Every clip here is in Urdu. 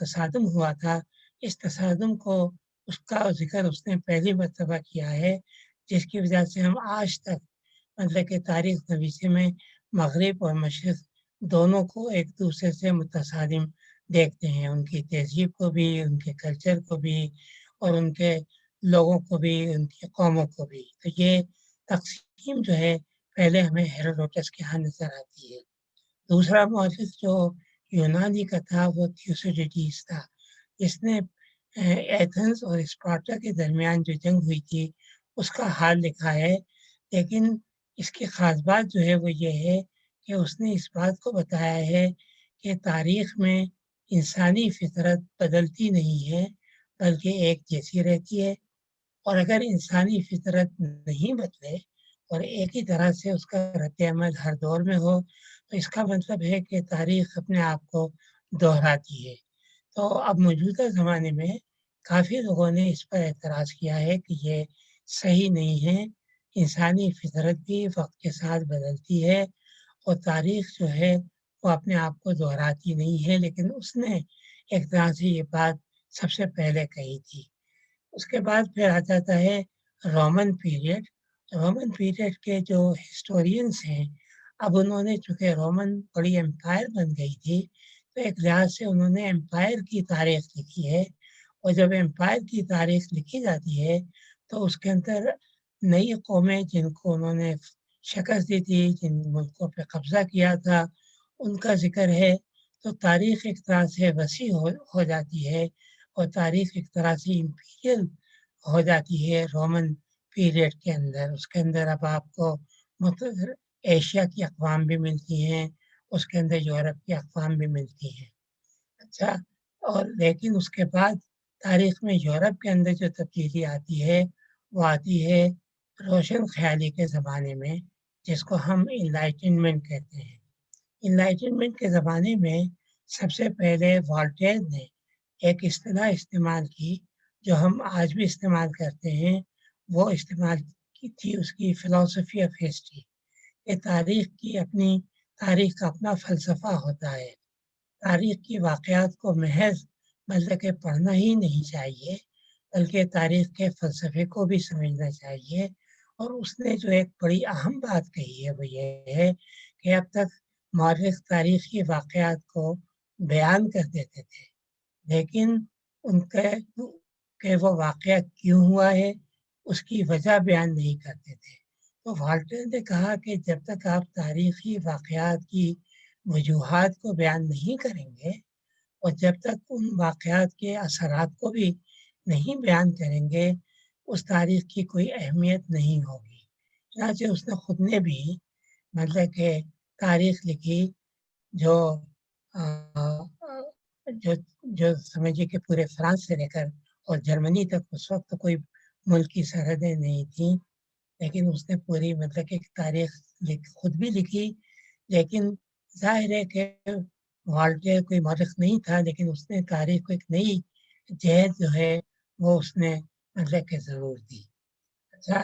تصادم ہوا تھا، اس تصادم کو اس کا ذکر اس نے پہلی مرتبہ کیا ہے، جس کی وجہ سے ہم آج تک مطلب کہ تاریخ نویسی میں مغرب اور مشرق دونوں کو ایک دوسرے سے متصادم دیکھتے ہیں، ان کی تہذیب کو بھی، ان کے کلچر کو بھی، اور ان کے لوگوں کو بھی، ان کی قوموں کو بھی۔ تو یہ تقسیم جو ہے پہلے ہمیں ہیروڈوٹس کے ہاں نظر آتی ہے۔ دوسرا مورخ جو یونانی کا تھا وہ تھیوسیڈیڈیز تھا، جس نے ایتھنز اور اسپارٹا کے درمیان جو جنگ ہوئی تھی اس کا حال لکھا ہے، لیکن اس کی خاص بات جو ہے وہ یہ ہے کہ اس نے اس بات کو بتایا ہے کہ تاریخ میں انسانی فطرت بدلتی نہیں ہے بلکہ ایک جیسی رہتی ہے، اور اگر انسانی فطرت نہیں بدلے اور ایک ہی طرح سے اس کا رد عمل ہر دور میں ہو تو اس کا مطلب ہے کہ تاریخ اپنے آپ کو دہراتی ہے۔ تو اب موجودہ زمانے میں کافی لوگوں نے اس پر اعتراض کیا ہے کہ یہ صحیح نہیں ہے، انسانی فطرت بھی وقت کے ساتھ بدلتی ہے اور تاریخ جو ہے وہ اپنے آپ کو دہراتی نہیں ہے، لیکن اس نے ایک طرح سے یہ بات سب سے پہلے کہی تھی۔ اس کے بعد پھر آ جاتا ہے رومن پیریڈ۔ رومن پیریڈ کے جو ہسٹورینس ہیں، اب انہوں نے چونکہ رومن بڑی امپائر بن گئی تھی تو ایک لحاظ سے انہوں نے امپائر کی تاریخ لکھی ہے، اور جب امپائر کی تاریخ لکھی جاتی ہے تو اس کے اندر نئی قومیں جن کو انہوں نے شکست دی تھی، جن ملکوں پہ قبضہ کیا تھا، ان کا ذکر ہے، تو تاریخ ایک طرح سے وسیع ہو جاتی ہے، اور تاریخ ایک طرح سے امپیریل ہو جاتی ہے رومن پیریڈ کے اندر۔ اس کے اندر اب آپ کو مختلف ایشیا کی اقوام بھی ملتی ہیں، اس کے اندر یورپ کی اقوام بھی ملتی ہیں۔ اچھا، اور لیکن اس کے بعد تاریخ میں یورپ کے اندر جو تبدیلی آتی ہے وہ آتی ہے روشن خیالی کے زمانے میں، جس کو ہم انلائٹنمنٹ کہتے ہیں۔ انلائٹنمنٹ کے زمانے میں سب سے پہلے والٹیر نے ایک اصطلاح استعمال کی جو ہم آج بھی استعمال کرتے ہیں، وہ استعمال کی تھی اس کی فلسفی آف ہسٹری، کہ تاریخ کا اپنا فلسفہ ہوتا ہے۔ تاریخ کی واقعات کو محض مطلب کہ پڑھنا ہی نہیں چاہیے بلکہ تاریخ کے فلسفے کو بھی سمجھنا چاہیے۔ اور اس نے جو ایک بڑی اہم بات کہی ہے وہ یہ ہے کہ اب تک مورخ تاریخی واقعات کو بیان کر دیتے تھے، لیکن ان کے کہ وہ واقعہ کیوں ہوا ہے اس کی وجہ بیان نہیں کرتے تھے۔ تو والٹر نے کہا کہ جب تک آپ تاریخی واقعات کی وجوہات کو بیان نہیں کریں گے اور جب تک ان واقعات کے اثرات کو بھی نہیں بیان کریں گے اس تاریخ کی کوئی اہمیت نہیں ہوگی۔ چنانچہ اس نے خود نے بھی مطلب کہ تاریخ لکھی جو جو جو سمجھیے کہ پورے فرانس سے لے کر اور جرمنی تک اس وقت کوئی ملک کی سرحدیں نہیں تھیں، لیکن اس نے پوری مطلب کہ تاریخ خود بھی لکھی، لیکن ظاہر ہے کہ والٹیر کوئی مورخ نہیں تھا، لیکن اس نے تاریخ کو ایک نئی جہت جو ہے وہ اس نے مطلب کہ ضرور دی۔ اچھا،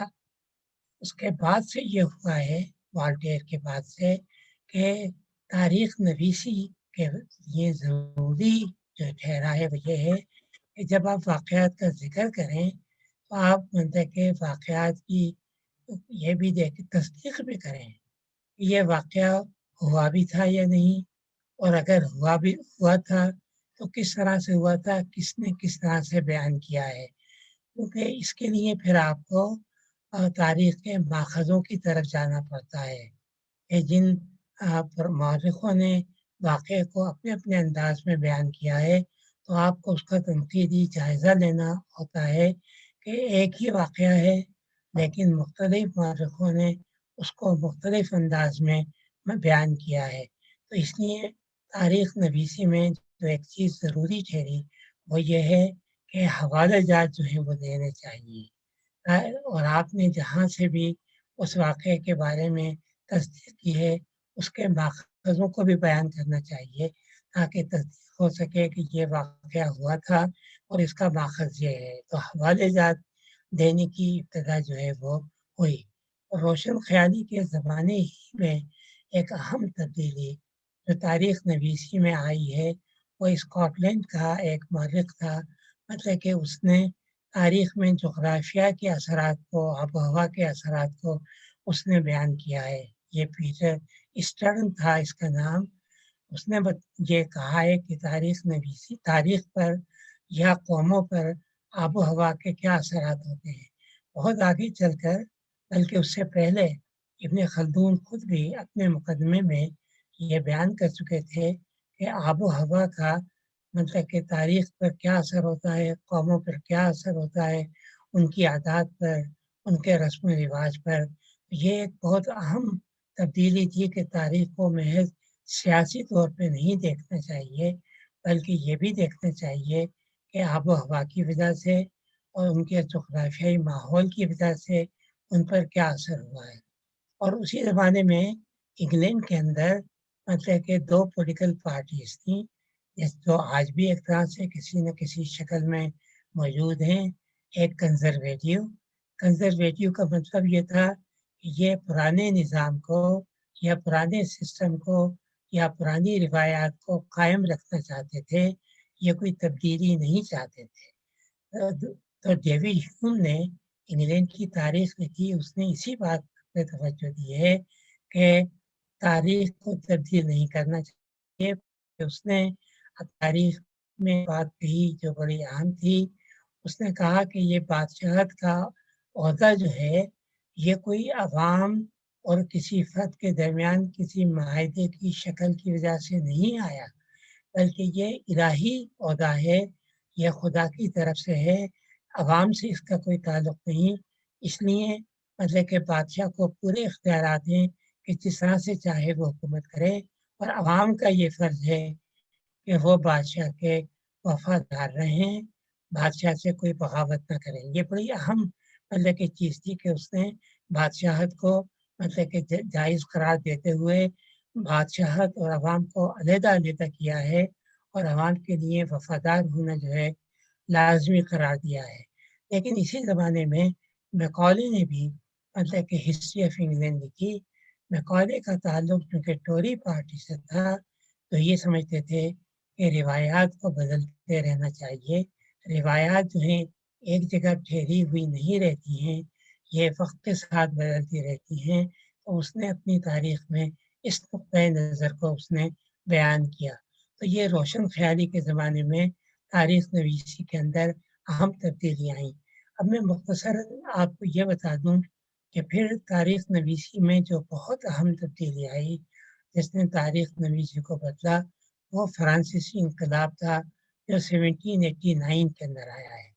اس کے بعد سے یہ ہوا ہے والٹیر کے بعد سے کہ تاریخ نویسی کے یہ ضروری جو ٹھہرا ہے وہ یہ ہے کہ جب آپ واقعات کا ذکر کریں تو آپ مطلب کہ واقعات کی یہ بھی تصدیق بھی کریں کہ یہ واقعہ ہوا بھی تھا یا نہیں، اور اگر ہوا تھا تو کس طرح سے ہوا تھا، کس نے کس طرح سے بیان کیا ہے، کیونکہ اس کے لیے پھر آپ کو تاریخ کے ماخذوں کی طرف جانا پڑتا ہے کہ جن مورخوں نے واقعے کو اپنے اپنے انداز میں بیان کیا ہے تو آپ کو اس کا تنقیدی جائزہ لینا ہوتا ہے کہ ایک ہی واقعہ ہے لیکن مختلف مورخوں نے اس کو مختلف انداز میں بیان کیا ہے۔ تو اس لیے تاریخ نویسی میں جو ایک چیز ضروری ٹھہری وہ یہ ہے کہ حوالہ جات جو ہیں وہ دینے چاہیے، اور آپ نے جہاں سے بھی اس واقعے کے بارے میں تصدیق کی ہے اس کے ماخذوں کو بھی بیان کرنا چاہیے تاکہ تصدیق ہو سکے کہ یہ واقعہ ہوا تھا اور اس کا ماخذ یہ ہے۔ تو حوالے جات دینے کی ابتدا جو ہے وہ ہوئی۔ روشن خیالی کے زمانے ہی میں ایک اہم تبدیلی جو تاریخ نویسی میں آئی ہے وہ اسکاٹ لینڈ کا ایک مورخ تھا، مطلب کہ اس نے تاریخ میں جغرافیہ کے اثرات کو، آب و ہوا کے اثرات کو اس نے بیان کیا ہے۔ یہ پیٹر اسٹرن تھا اس کا نام۔ اس نے یہ کہا ہے کہ تاریخ نویسی تاریخ پر یا قوموں پر آب و ہوا کے کیا اثرات ہوتے ہیں۔ بہت آگے چل کر، بلکہ اس سے پہلے ابن خلدون خود بھی اپنے مقدمے میں یہ بیان کر چکے تھے کہ آب و ہوا کا مطلب کہ تاریخ پر کیا اثر ہوتا ہے، قوموں پر کیا اثر ہوتا ہے، ان کی عادات پر، ان کے رسم و رواج پر۔ یہ ایک بہت اہم تبدیلی تھی کہ تاریخ کو محض سیاسی طور پہ نہیں دیکھنا چاہیے، بلکہ یہ بھی دیکھنا چاہیے کہ آب و ہوا کی وجہ سے اور ان کے جغرافیائی ماحول کی وجہ سے ان پر کیا اثر ہوا ہے۔ اور اسی زمانے میں انگلینڈ کے اندر مطلب کہ دو پولیٹیکل پارٹیز تھیں جو آج بھی ایک طرح سے کسی نہ کسی شکل میں موجود ہیں۔ ایک کنزرویٹیو کا مطلب یہ تھا کہ یہ پرانے نظام کو یا پرانے سسٹم کو یا پرانی روایات کو قائم رکھنا چاہتے تھے، یہ کوئی تبدیلی نہیں چاہتے تھے۔ تو ڈیوڈ ہیوم نے انگلینڈ کی تاریخ لکھی، اس نے اسی بات پہ توجہ دی ہے کہ تاریخ کو تبدیل نہیں کرنا چاہیے۔ اس نے تاریخ میں بات کہی جو بڑی اہم تھی، اس نے کہا کہ یہ بادشاہت کا عہدہ جو ہے یہ کوئی عوام اور کسی فرد کے درمیان کسی معاہدے کی شکل کی وجہ سے نہیں آیا، بلکہ یہ الہی عہدہ ہے، یہ خدا کی طرف سے ہے، عوام سے اس کا کوئی تعلق نہیں۔ اس لیے مطلب کہ بادشاہ کو پورے اختیارات ہیں کہ جس طرح سے چاہے وہ حکومت کرے، اور عوام کا یہ فرض ہے کہ وہ بادشاہ کے وفادار رہیں، بادشاہ سے کوئی بغاوت نہ کریں۔ یہ بڑی اہم مطلب کہ چیز تھی کہ اس نے بادشاہت کو مطلب کہ جائز قرار دیتے ہوئے بادشاہت اور عوام کو علیحدہ علیحدہ کیا ہے، اور عوام کے لیے وفادار ہونا جو ہے لازمی قرار دیا ہے۔ لیکن اسی زمانے میں میکالے نے بھی مطلب کہ ہسٹری آف انگلینڈ لکھی۔ میکالے کا تعلق چونکہ ٹوری پارٹی سے تھا، تو یہ سمجھتے تھے کہ روایات کو بدلتے رہنا چاہیے، روایات جو ہیں ایک جگہ ٹھہری ہوئی نہیں رہتی ہیں، یہ وقت کے ساتھ بدلتی رہتی ہیں۔ تو اس نے اپنی تاریخ میں اس نقطۂ نظر کو اس نے بیان کیا۔ تو یہ روشن خیالی کے زمانے میں تاریخ نویسی کے اندر اہم تبدیلیاں آئیں۔ اب میں مختصر آپ کو یہ بتا دوں کہ پھر تاریخ نویسی میں جو بہت اہم تبدیلی آئی جس نے تاریخ نویسی کو بدلا، وہ فرانسیسی انقلاب تھا جو 1789 کے اندر آیا ہے۔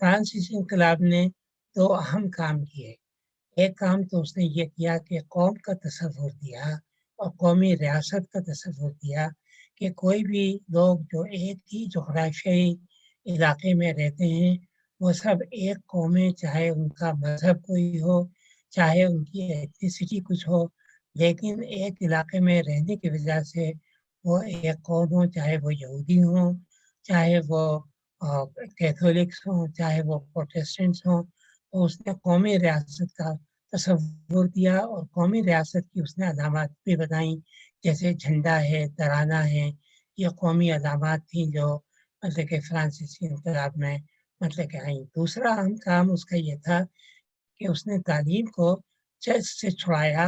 فرانسیسی انقلاب نے دو اہم کام کیے۔ ایک کام تو اس نے یہ کیا کہ قوم کا تصور دیا اور قومی ریاست کا تصور دیا کہ کوئی بھی لوگ جو ایک ہی جغرافیائی علاقے میں رہتے ہیں وہ سب ایک قوم ہے، چاہے ان کا مذہب کوئی ہو، چاہے ان کی ایتھنیسٹی کچھ ہو، لیکن ایک علاقے میں رہنے کی وجہ سے وہ ایک قوم ہو، چاہے وہ یہودی ہوں، چاہے وہ کیتھولکس ہوں، چاہے وہ پروٹیسٹنٹس ہوں۔ تو اس نے قومی ریاست کا تصور دیا اور قومی ریاست کی اس نے علامات بھی بتائیں، جیسے جھنڈا ہے، ترانہ ہے، یہ قومی علامات تھیں جو مطلب کہ فرانسیسی انقلاب میں مطلب کہ آئیں۔ دوسرا اہم کام اس کا یہ تھا کہ اس نے تعلیم کو چرچ سے چھڑایا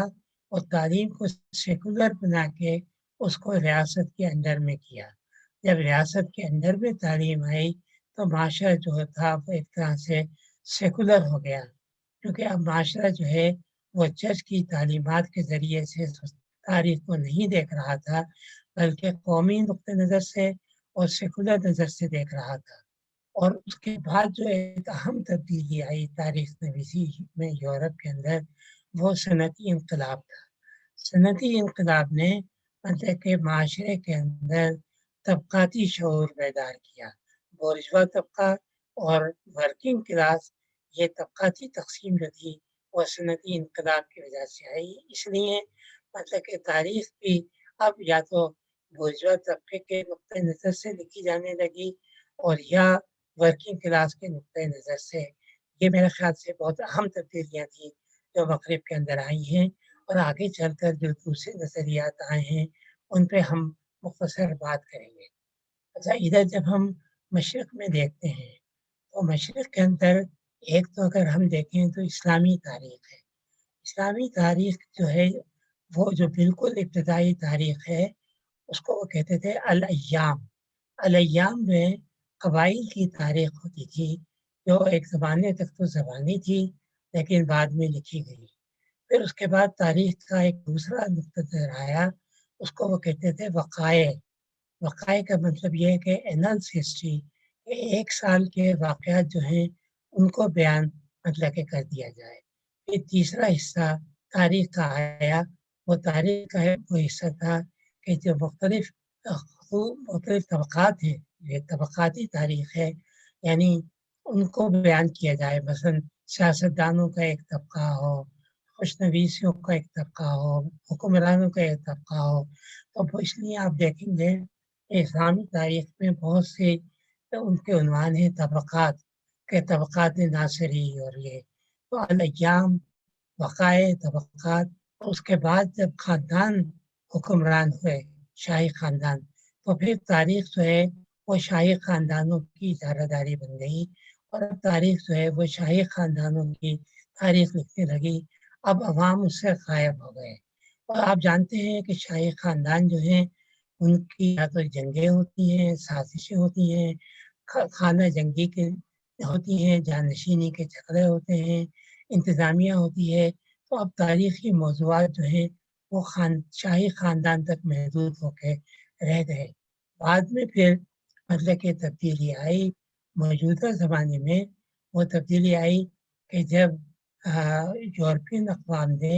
اور تعلیم کو سیکولر بنا کے اس کو ریاست کے انڈر میں کیا۔ جب ریاست کے انڈر میں تعلیم آئی تو معاشرہ جو تھا وہ ایک طرح سے سیکولر ہو گیا، کیونکہ اب معاشرہ جو ہے وہ چرچ کی تعلیمات کے ذریعے سے تاریخ کو نہیں دیکھ رہا تھا، بلکہ قومی نقطۂ نظر سے اور سیکولر نظر سے دیکھ رہا تھا۔ اور اس کے بعد جو ایک اہم تبدیلی آئی تاریخ نویسی میں یورپ کے اندر، وہ صنعتی انقلاب تھا۔ صنعتی انقلاب نے مطلب کہ معاشرے کے اندر طبقاتی شعور بیدار کیا۔ بورژوا طبقہ اور ورکنگ کلاس، یہ طبقاتی تقسیم جو تھی وہ صنعتی انقلاب کی وجہ سے آئی۔ اس لیے مطلب کہ تاریخ بھی اب یا تو بورژوا طبقے کے نقطۂ نظر سے لکھی جانے لگی اور یا ورکنگ کلاس کے نقطۂ نظر سے۔ یہ میرے خیال سے بہت اہم تبدیلیاں تھیں جو مغرب کے اندر آئی ہیں، اور آگے چل کر جو دوسرے نظریات آئے ہیں ان پہ ہم مختصر بات کریں گے۔ اچھا ادھر جب ہم مشرق میں دیکھتے ہیں تو مشرق کے اندر ایک تو اگر ہم دیکھیں تو اسلامی تاریخ ہے. اسلامی تاریخ جو ہے وہ جو بالکل ابتدائی تاریخ ہے اس کو وہ کہتے تھے الایام. الایام میں قبائل کی تاریخ ہوتی تھی جو ایک زمانے تک تو زبانی تھی لیکن بعد میں لکھی گئی. پھر اس کے بعد تاریخ کا ایک دوسرا نقطہ نظر آیا, اس کو وہ کہتے تھے وقائع. وقائع کا مطلب یہ ہے کہ اینلس ہسٹری, ایک سال کے واقعات جو ہیں ان کو بیان مطلب کہ کر دیا جائے. پھر تیسرا حصہ تاریخ کا آیا, وہ تاریخ کا وہ حصہ تھا کہ جو مختلف طبقات ہیں, یہ طبقاتی تاریخ ہے, یعنی ان کو بیان کیا جائے. مثلا سیاستدانوں کا ایک طبقہ ہو, خوشنویسیوں کا ایک طبقہ ہو, حکمرانوں کا ایک طبقہ ہو. تو اس لیے آپ دیکھیں گے اسلامی تاریخ میں بہت سے ان کے عنوان ہیں طبقات کے, طبقات ناصری اور یہ تو الایام, وقائع, طبقات. اس کے بعد جب خاندان حکمران ہوئے, شاہی خاندان, تو پھر تاریخ جو ہے وہ شاہی خاندانوں کی اجارہ داری بن گئی اور اب تاریخ جو ہے وہ شاہی خاندانوں کی تاریخ لکھنے لگی. اب عوام اس سے غائب ہو گئے. اور آپ جانتے ہیں کہ شاہی خاندان جو ہیں ان کی یا تو جنگیں ہوتی ہیں, سازشیں ہوتی ہیں, خانہ جنگی کے ہوتی ہیں, جانشینی کے جھگڑے ہوتے ہیں, انتظامیہ ہوتی ہے. تو اب تاریخی موضوعات جو ہیں وہ شاہی خاندان تک محدود ہو کے رہ گئے. بعد میں پھر مطلب کہ تبدیلی آئی. موجودہ زمانے میں وہ تبدیلی آئی کہ جب یورپین اقوام نے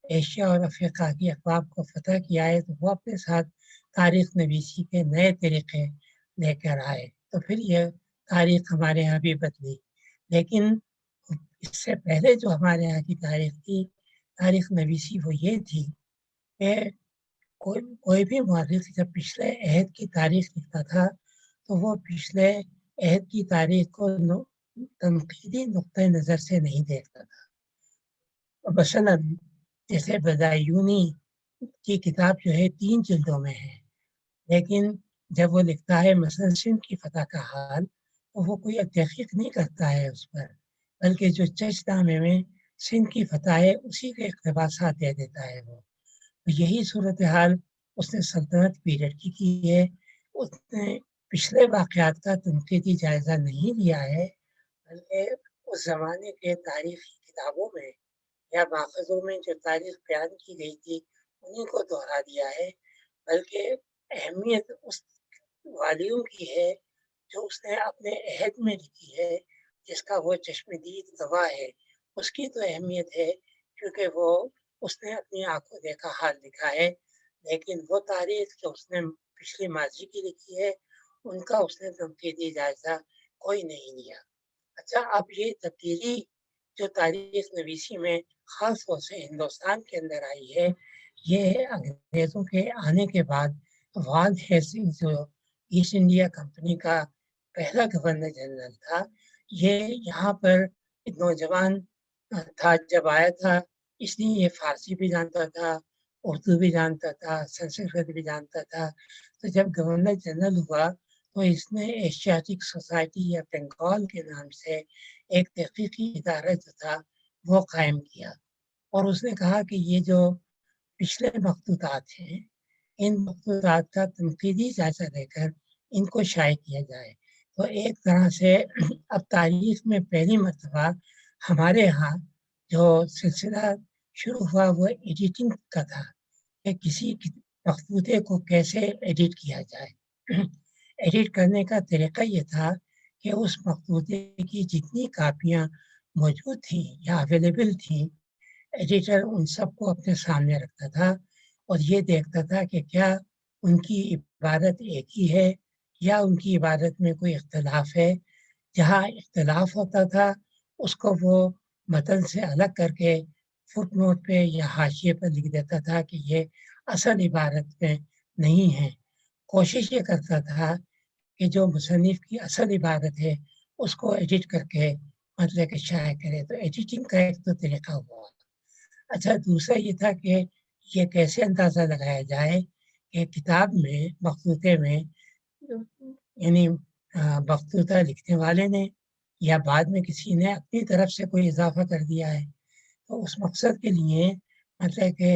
ایشیا اور افریقہ کی اقوام کو فتح کیا ہے تو وہ اپنے ساتھ تاریخ نویسی کے نئے طریقے لے کر آئے. تو پھر یہ تاریخ ہمارے یہاں بھی بدلی. لیکن اس سے پہلے جو ہمارے یہاں کی تاریخ تھی, تاریخ نویسی, وہ یہ تھی کہ کوئی بھی مورخ جب پچھلے عہد کی تاریخ لکھتا تھا تو وہ پچھلے عہد کی تاریخ کو تنقیدی نقطۂ نظر سے نہیں دیکھتا تھا. مثلاً جیسے بدایونی کی کتاب جو ہے 3 جلدوں میں ہے, لیکن جب وہ لکھتا ہے مثلا سندھ کی فتح کا حال تو وہ کوئی تحقیق نہیں کرتا ہے اس پر, بلکہ جو چچ نامے میں سندھ کی فتح ہے اسی کے اقتباسات دے دیتا ہے. وہ یہی صورتحال اس نے سلطنت پیریڈ کی ہے. اس نے پچھلے واقعات کا تنقیدی جائزہ نہیں لیا ہے, بلکہ اس زمانے کے تاریخی کتابوں میں یا ماخذوں میں جو تاریخ بیان کی گئی تھی انہیں کو دہرا دیا ہے. بلکہ اہمیت اس والیوم کی ہے جو اس نے اپنے عہد میں لکھی ہے, جس کا وہ چشمدید گواہ ہے. اس کی تو اہمیت ہے کیونکہ وہ اس نے اپنی آنکھوں دیکھا حال لکھا ہے. لیکن وہ تاریخ جو اس نے پچھلی ماضی کی لکھی ہے ان کا اس نے تنقیدی جائزہ کوئی نہیں لیا. اچھا, اب یہ تبدیلی جو تاریخ نویسی میں خاص طور سے ہندوستان کے اندر آئی ہے, یہ انگریزوں کے آنے کے بعد وان ہیسنگ جو ایسٹ انڈیا کمپنی کا پہلا گورنر جنرل تھا, یہ یہاں پر نوجوان تھا جب آیا تھا, اس لیے یہ فارسی بھی جانتا تھا, اردو بھی جانتا تھا, سنسکرت بھی جانتا تھا. تو جب گورنر جنرل ہوا تو اس نے ایشیاٹک سوسائٹی یا بنگال کے نام سے ایک تحقیقی ادارہ جو تھا وہ قائم کیا, اور اس نے کہا کہ یہ جو پچھلے مخطوطات ہیں ان مخطوطات کا تنقیدی جائزہ لے کر ان کو شائع کیا جائے. تو ایک طرح سے اب تاریخ میں پہلی مرتبہ ہمارے ہاں جو سلسلہ شروع ہوا وہ ایڈیٹنگ کا تھا کہ کسی مخطوطے کو کیسے ایڈٹ کیا جائے. ایڈٹ کرنے کا طریقہ یہ تھا کہ اس مخطوطے کی جتنی کاپیاں موجود تھیں یا اویلیبل تھیں, ایڈیٹر ان سب کو اپنے سامنے رکھتا تھا اور یہ دیکھتا تھا کہ کیا ان کی عبارت ایک ہی ہے یا ان کی عبارت میں کوئی اختلاف ہے. جہاں اختلاف ہوتا تھا اس کو وہ متن سے الگ کر کے فٹ نوٹ پہ یا حاشیے پر لکھ دیتا تھا کہ یہ اصل عبارت میں نہیں ہے. کوشش یہ کرتا تھا کہ جو مصنف کی اصل عبارت ہے اس کو ایڈٹ کر کے مطلب کہ شائع کرے. تو ایڈیٹنگ کا ایک تو طریقہ ہوا. اچھا, دوسرا یہ تھا کہ یہ کیسے اندازہ لگایا جائے کہ کتاب میں مخطوطے میں یعنی بختوتہ لکھنے والے نے یا بعد میں کسی نے اپنی طرف سے کوئی اضافہ کر دیا ہے، تو اس مقصد کے لیے مطلب کہ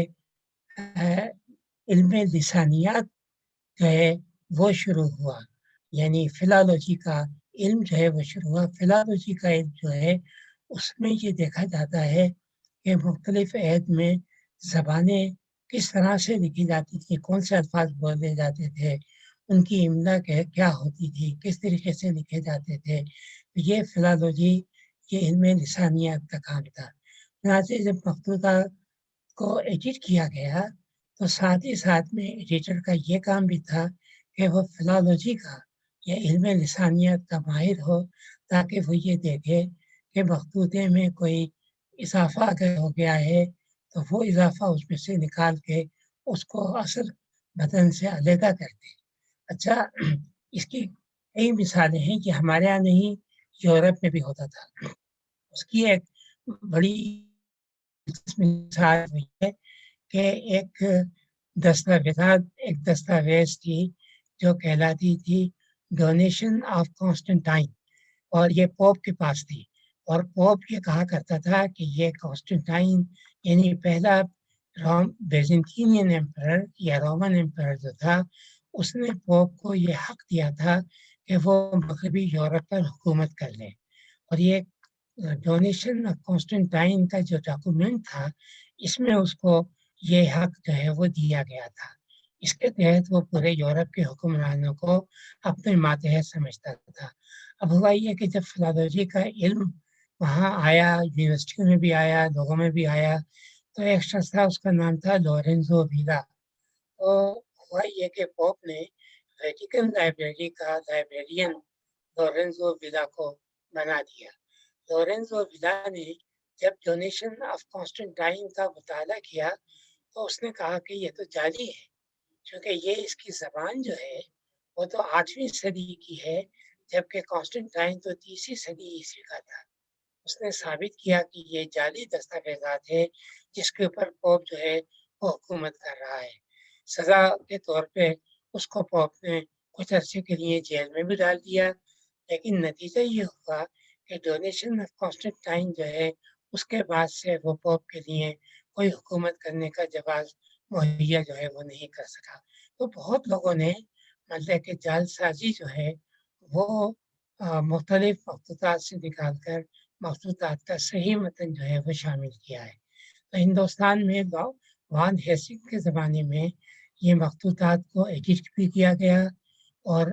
علم لسانیات جو ہے وہ شروع ہوا، یعنی فلالوجی کا علم جو ہے وہ شروع ہوا۔ فلالوجی کا علم جو ہے اس میں یہ دیکھا جاتا ہے کہ مختلف عہد میں زبانیں کس طرح سے لکھی جاتی تھی، کون سے الفاظ بولے جاتے تھے، ان کی املا کیا ہوتی تھی، کس طریقے سے لکھے جاتے تھے۔ یہ فلالوجی، یہ علم لسانیات کا کام تھا۔ چنانچہ جب مختوطہ کو ایڈٹ کیا گیا تو ساتھ ہی ساتھ میں ایڈیٹر کا یہ کام بھی تھا کہ وہ فلالوجی کا یا علم لسانیات کا ماہر ہو، تاکہ وہ یہ دیکھے کہ مخطوطے میں کوئی اضافہ اگر ہو گیا ہے تو وہ اضافہ اس میں سے نکال کے اس کو اصل متن سے علیحدہ کر دے۔ اچھا، اس کی کئی مثالیں ہیں کہ ہمارے یہاں نہیں، یورپ میں بھی ہوتا تھا۔ اس کی ایک بڑی مثال ہوئی ہے کہ ایک دستاویز تھی جو کہلاتی تھی ڈونیشن آف کانسٹنٹائن، اور یہ پوپ کے پاس تھی، اور پوپ یہ کہا کرتا تھا کہ یہ کانسٹنٹائن یعنی پہلا بیزنٹینین ایمپرر یا رومن ایمپرر جو تھا، اس نے پوپ کو یہ حق دیا تھا کہ وہ مغربی یورپ پر حکومت کر لے، اور یہ ڈونیشن آف کانسٹنٹائن کا جو ڈاکومنٹ تھا اس میں اس کو یہ حق جو ہے وہ دیا گیا تھا۔ اس کے تحت وہ پورے یورپ کے حکمرانوں کو اپنے ماتحت سمجھتا تھا۔ اب ہوا یہ کہ جب فلالوجی کا علم وہاں آیا، یونیورسٹیوں میں بھی آیا، لوگوں میں بھی آیا، تو ایک شخص تھا، اس کا نام تھا لورنزو ویلا۔ تو ہوا یہ کہ پوپ نے ویٹیکن لائبریری کا لائبریرین لورنزو ویلا کو بنا دیا۔ لورنزو ویلا نے جب ڈونیشن آف کانسٹنٹائن کا مطالعہ کیا تو اس نے کہا کہ یہ تو جعلی ہے، کیونکہ یہ اس کی زبان جو ہے وہ تو 8ویں صدی کی ہے، جبکہ کانسٹنٹائن تو 30ویں صدی عیسوی کا تھا۔ اس نے ثابت کیا کہ یہ جعلی دستاویزات ہے جس کے اوپر پوپ جو ہے وہ حکومت کر رہا ہے۔ سزا کے طور پہ اس کو پوپ نے کچھ عرصے کے لیے جیل میں بھی ڈال دیا، لیکن نتیجہ یہ ہوا کہ ڈونیشن آف کانسٹنٹائن جو ہے اس کے بعد سے وہ پوپ کے لیے کوئی حکومت کرنے کا جواز مہیا جو ہے وہ نہیں کر سکا۔ تو بہت لوگوں نے مطلب کہ جعل سازی جو ہے وہ مختلف مخطوطات سے نکال کر مخطوطات کا صحیح متن جو ہے وہ شامل کیا ہے۔ تو ہندوستان میں وان ہیسنگ کے زمانے میں یہ مخطوطات کو ایڈٹ بھی کیا گیا اور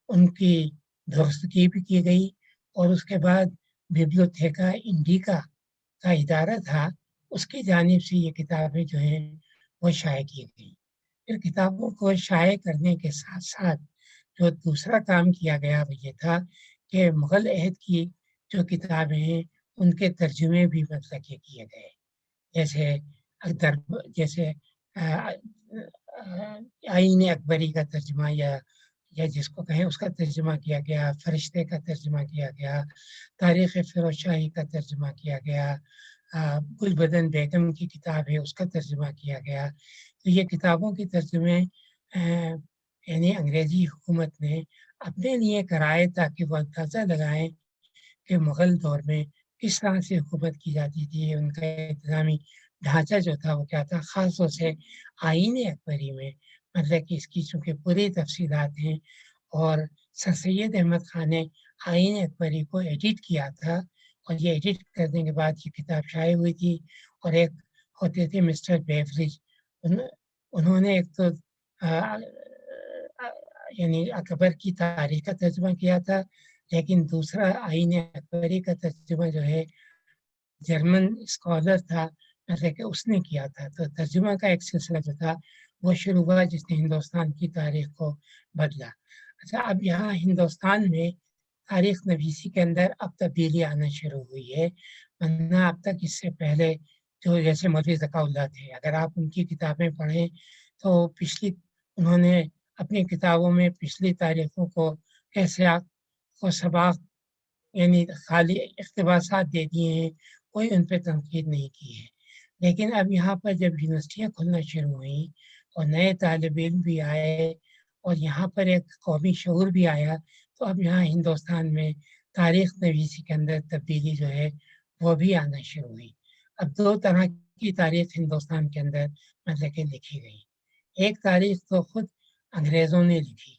ان کی درستگی بھی کی گئی، اور اس کے بعد بیبلیوتھیکا انڈیکا کا ادارہ تھا، اس کی جانب سے یہ کتابیں جو ہیں وہ شائع کی گئی۔ پھر کتابوں کو شائع کرنے کے ساتھ ساتھ جو دوسرا کام کیا گیا وہ یہ تھا کہ مغل عہد کی جو کتابیں ہیں ان کے ترجمے بھی مطلب کہ کیے گئے، جیسے آئین اکبری کا ترجمہ یا جس کو کہیں اس کا ترجمہ کیا گیا، فرشتے کا ترجمہ کیا گیا، تاریخ فیروز شاہی کا ترجمہ کیا گیا، گل بدن بیگم کی کتاب ہے اس کا ترجمہ کیا گیا۔ تو یہ کتابوں کے ترجمے یعنی انگریزی حکومت نے اپنے لیے کرائے تاکہ وہ اندازہ لگائیں کہ مغل دور میں کس طرح سے حکومت کی جاتی تھی، ان کا انتظامی ڈھانچہ جو تھا وہ کیا تھا، خاص طور سے آئین اکبری میں مطلب کہ اس کی چونکہ پوری تفصیلات ہیں، اور سر سید احمد خان نے آئین اکبری کو ایڈٹ کیا تھا، اور یہ ایڈٹ کرنے کے بعد یہ کتاب شائع ہوئی تھی۔ اور ایک ہوتے تھے مسٹر بیفریج، انہوں نے ایک تو یعنی اکبر کی تاریخ کا ترجمہ کیا تھا، لیکن دوسرا آئین اکبری کا ترجمہ جو ہے جرمن اسکالر تھا مطلب کہ اس نے کیا تھا۔ تو ترجمہ کا ایک سلسلہ جو تھا وہ شروع ہوا جس نے ہندوستان کی تاریخ کو بدلا۔ اچھا، اب یہاں ہندوستان میں تاریخ نویسی کے اندر اب تبدیلی آنا شروع ہوئی ہے، ورنہ اب تک اس سے پہلے جو جیسے مولوی ذکاء اللہ تھے، اگر آپ ان کی کتابیں پڑھیں تو انہوں نے اپنی کتابوں میں پچھلی تاریخوں کو کیسے کو سباق یعنی خالی اقتباسات دے دیے ہیں، کوئی ان پہ تنقید نہیں کی ہے۔ لیکن اب یہاں پر جب یونیورسٹیاں کھلنا شروع ہوئیں اور نئے طالب علم بھی آئے اور یہاں پر ایک قومی شعور بھی آیا، تو اب یہاں ہندوستان میں تاریخ نویسی کے اندر تبدیلی جو ہے وہ بھی آنا شروع ہوئی۔ اب دو طرح کی تاریخ ہندوستان کے اندر مطلب کہ لکھی گئی۔ ایک تاریخ تو خود انگریزوں نے لکھی،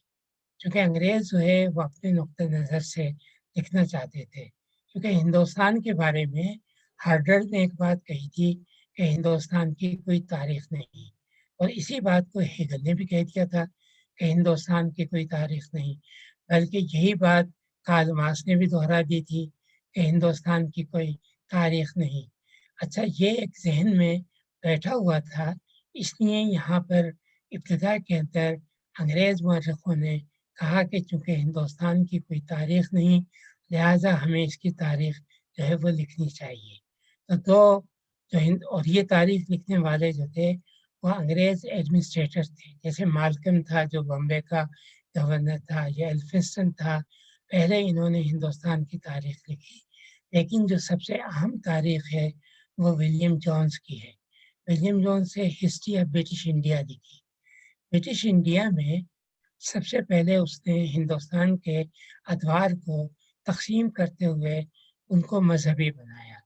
چونکہ انگریز جو ہے وہ اپنے نقطۂ نظر سے لکھنا چاہتے تھے، کیونکہ ہندوستان کے بارے میں ہارڈر نے ایک بات کہی تھی کہ ہندوستان کی کوئی تاریخ نہیں، اور اسی بات کو ہیگل نے بھی کہہ دیا تھا کہ ہندوستان کی کوئی تاریخ نہیں، بلکہ یہی بات کارل مارکس نے بھی دہرا دی تھی کہ ہندوستان کی کوئی تاریخ نہیں۔ اچھا، یہ ایک ذہن میں بیٹھا ہوا تھا، اس لیے یہاں پر ابتدا کے اندر انگریز مورخوں نے کہا کہ چونکہ ہندوستان کی کوئی تاریخ نہیں، لہٰذا ہمیں اس کی تاریخ جو ہے وہ لکھنی چاہیے۔ تو اور یہ تاریخ لکھنے والے جو تھے وہ انگریز ایڈمنسٹریٹر تھے، جیسے مالکم تھا جو بمبے کا گورنر تھا، یا ایلفنسٹن تھا، پہلے انہوں نے ہندوستان کی تاریخ لکھی۔ لیکن جو سب سے اہم تاریخ ہے وہ ولیم جونز کی ہے۔ ولیم جونز سے ہسٹری آف برٹش انڈیا لکھی۔ برٹش انڈیا میں سب سے پہلے اس نے ہندوستان کے ادوار کو تقسیم کرتے ہوئے ان کو مذہبی بنایا۔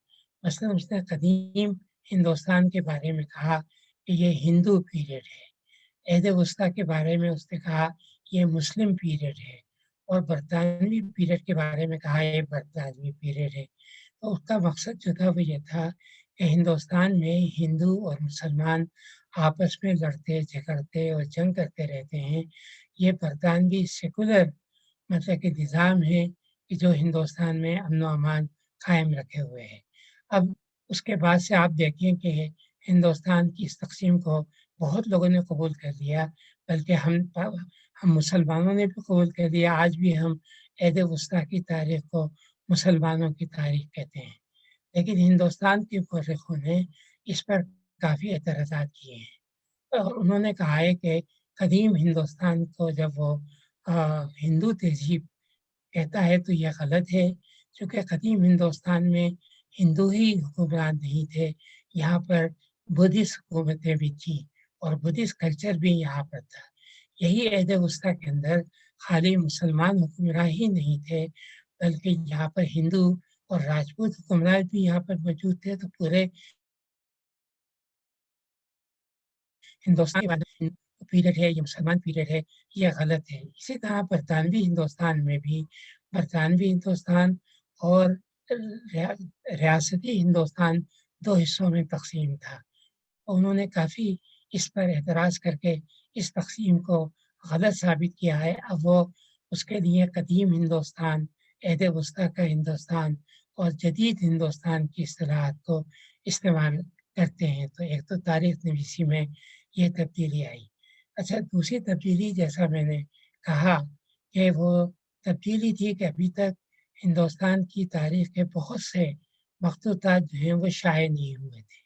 مثلا اس نے قدیم ہندوستان کے بارے میں کہا کہ یہ ہندو پیریڈ ہے، عہد وسطیٰ کے بارے میں اس نے کہا یہ مسلم پیریڈ ہے، اور برطانوی پیریڈ کے بارے میں کہا یہ برطانوی پیریڈ ہے۔ تو اس کا مقصد جو تھا وہ یہ تھا کہ ہندوستان میں ہندو اور مسلمان آپس میں لڑتے جھگڑتے اور جنگ کرتے رہتے ہیں، یہ برطانوی سیکولر مطلب کہ نظام ہے کہ جو ہندوستان میں امن و امان قائم رکھے ہوئے ہے۔ اب اس کے بعد سے آپ دیکھیں کہ ہندوستان کی اس تقسیم کو بہت لوگوں نے قبول کر لیا، بلکہ ہم مسلمانوں نے بھی قبول کر لیا۔ آج بھی ہم عہد وسطیٰ کی تاریخ کو مسلمانوں کی تاریخ کہتے ہیں، لیکن ہندوستان کے مورخوں نے اس پر کافی اعتراضات کیے ہیں، اور انہوں نے کہا ہے کہ قدیم ہندوستان کو جب وہ ہندو تہذیب کہتا ہے تو یہ غلط ہے، چونکہ قدیم ہندوستان میں ہندو ہی حکمران نہیں تھے، یہاں پر بدھسٹ حکومتیں بھی تھیں اور بدھسٹ کلچر بھی یہاں پر تھا۔ یہی عہد وسطیٰ کے اندر خالی مسلمان حکمراں ہی نہیں تھے، بلکہ یہاں پر ہندو اور راجپوت حکمران بھی یہاں پر موجود تھے۔ تو پورے ہندوستان پیریڈ ہے یہ مسلمان پیریڈ ہے، یہ غلط ہے۔ اسی طرح برطانوی ہندوستان میں بھی برطانوی ہندوستان اور ریاستی ہندوستان دو حصوں میں تقسیم تھا، اور انہوں نے کافی اس پر اعتراض کر کے اس تقسیم کو غلط ثابت کیا ہے۔ اب وہ اس کے لیے قدیم ہندوستان، عہد وسطیٰ کا ہندوستان اور جدید ہندوستان کی اصطلاحات کو استعمال کرتے ہیں۔ تو ایک تو تاریخ نویسی میں یہ تبدیلی آئی۔ اچھا، دوسری تبدیلی جیسا میں نے کہا کہ وہ تبدیلی تھی کہ ابھی تک ہندوستان کی تاریخ کے بہت سے مخطوطات جو ہیں وہ شائع نہیں ہوئے تھے۔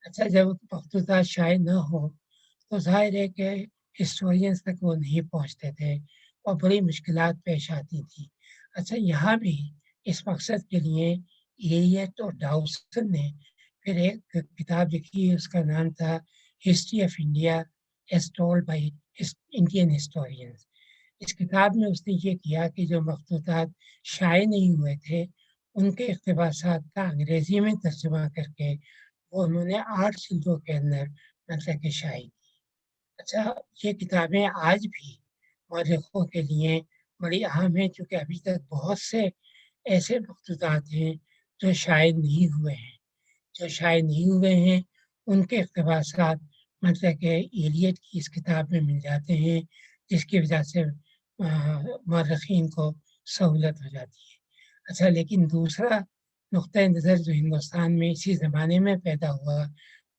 اچھا، جب مخطوطات شائع نہ ہو تو ظاہر ہے کہ ہسٹورینس تک وہ نہیں پہنچتے تھے اور بڑی مشکلات پیش آتی تھیں۔ اچھا، یہاں بھی اس مقصد کے لیے ایلیٹ اور ڈاؤسن نے پھر ایک کتاب لکھی، اس کا نام تھا history of India as told by Indian historians. اس کتاب میں اس نے یہ کیا کہ جو مخطوطات شائع نہیں ہوئے تھے ان کے اقتباسات کا انگریزی میں ترجمہ کر کے وہ انہوں نے 8 جلدوں کے اندر مطلب کہ شائع کی۔ اچھا، یہ کتابیں آج بھی مورخوں کے لیے بڑی اہم ہیں، چونکہ ابھی تک بہت سے ایسے مخطوطات ہیں جو شائع نہیں ہوئے ہیں، ان کے اقتباسات مطلب کہ ایلیٹ کی اس کتاب میں مل جاتے ہیں، جس کی وجہ سے مورخین کو سہولت ہو جاتی ہے۔ اچھا، لیکن دوسرا نقطۂ نظر جو ہندوستان میں اسی زمانے میں پیدا ہوا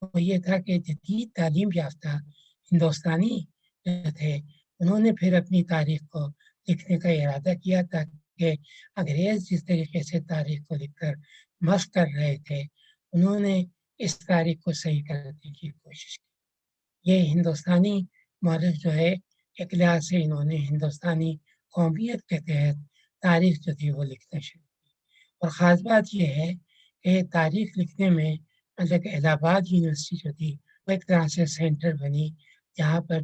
وہ یہ تھا کہ جدید تعلیم یافتہ ہندوستانی جو تھے انہوں نے پھر اپنی تاریخ کو لکھنے کا ارادہ کیا، تاکہ انگریز جس طریقے سے تاریخ کو لکھ کر مشق کر رہے تھے انہوں نے اس تاریخ کو صحیح کرنے کی کوشش کی۔ یہ ہندوستانی مورخ جو ہے ایک لحاظ سے انہوں نے ہندوستانی قومیت کے تحت تاریخ جو تھی وہ لکھنا شروع کی۔ اور خاص بات یہ ہے کہ تاریخ لکھنے میں مطلب کہ الہ آباد یونیورسٹی جو تھی وہ ایک طرح سے سینٹر بنی، جہاں پر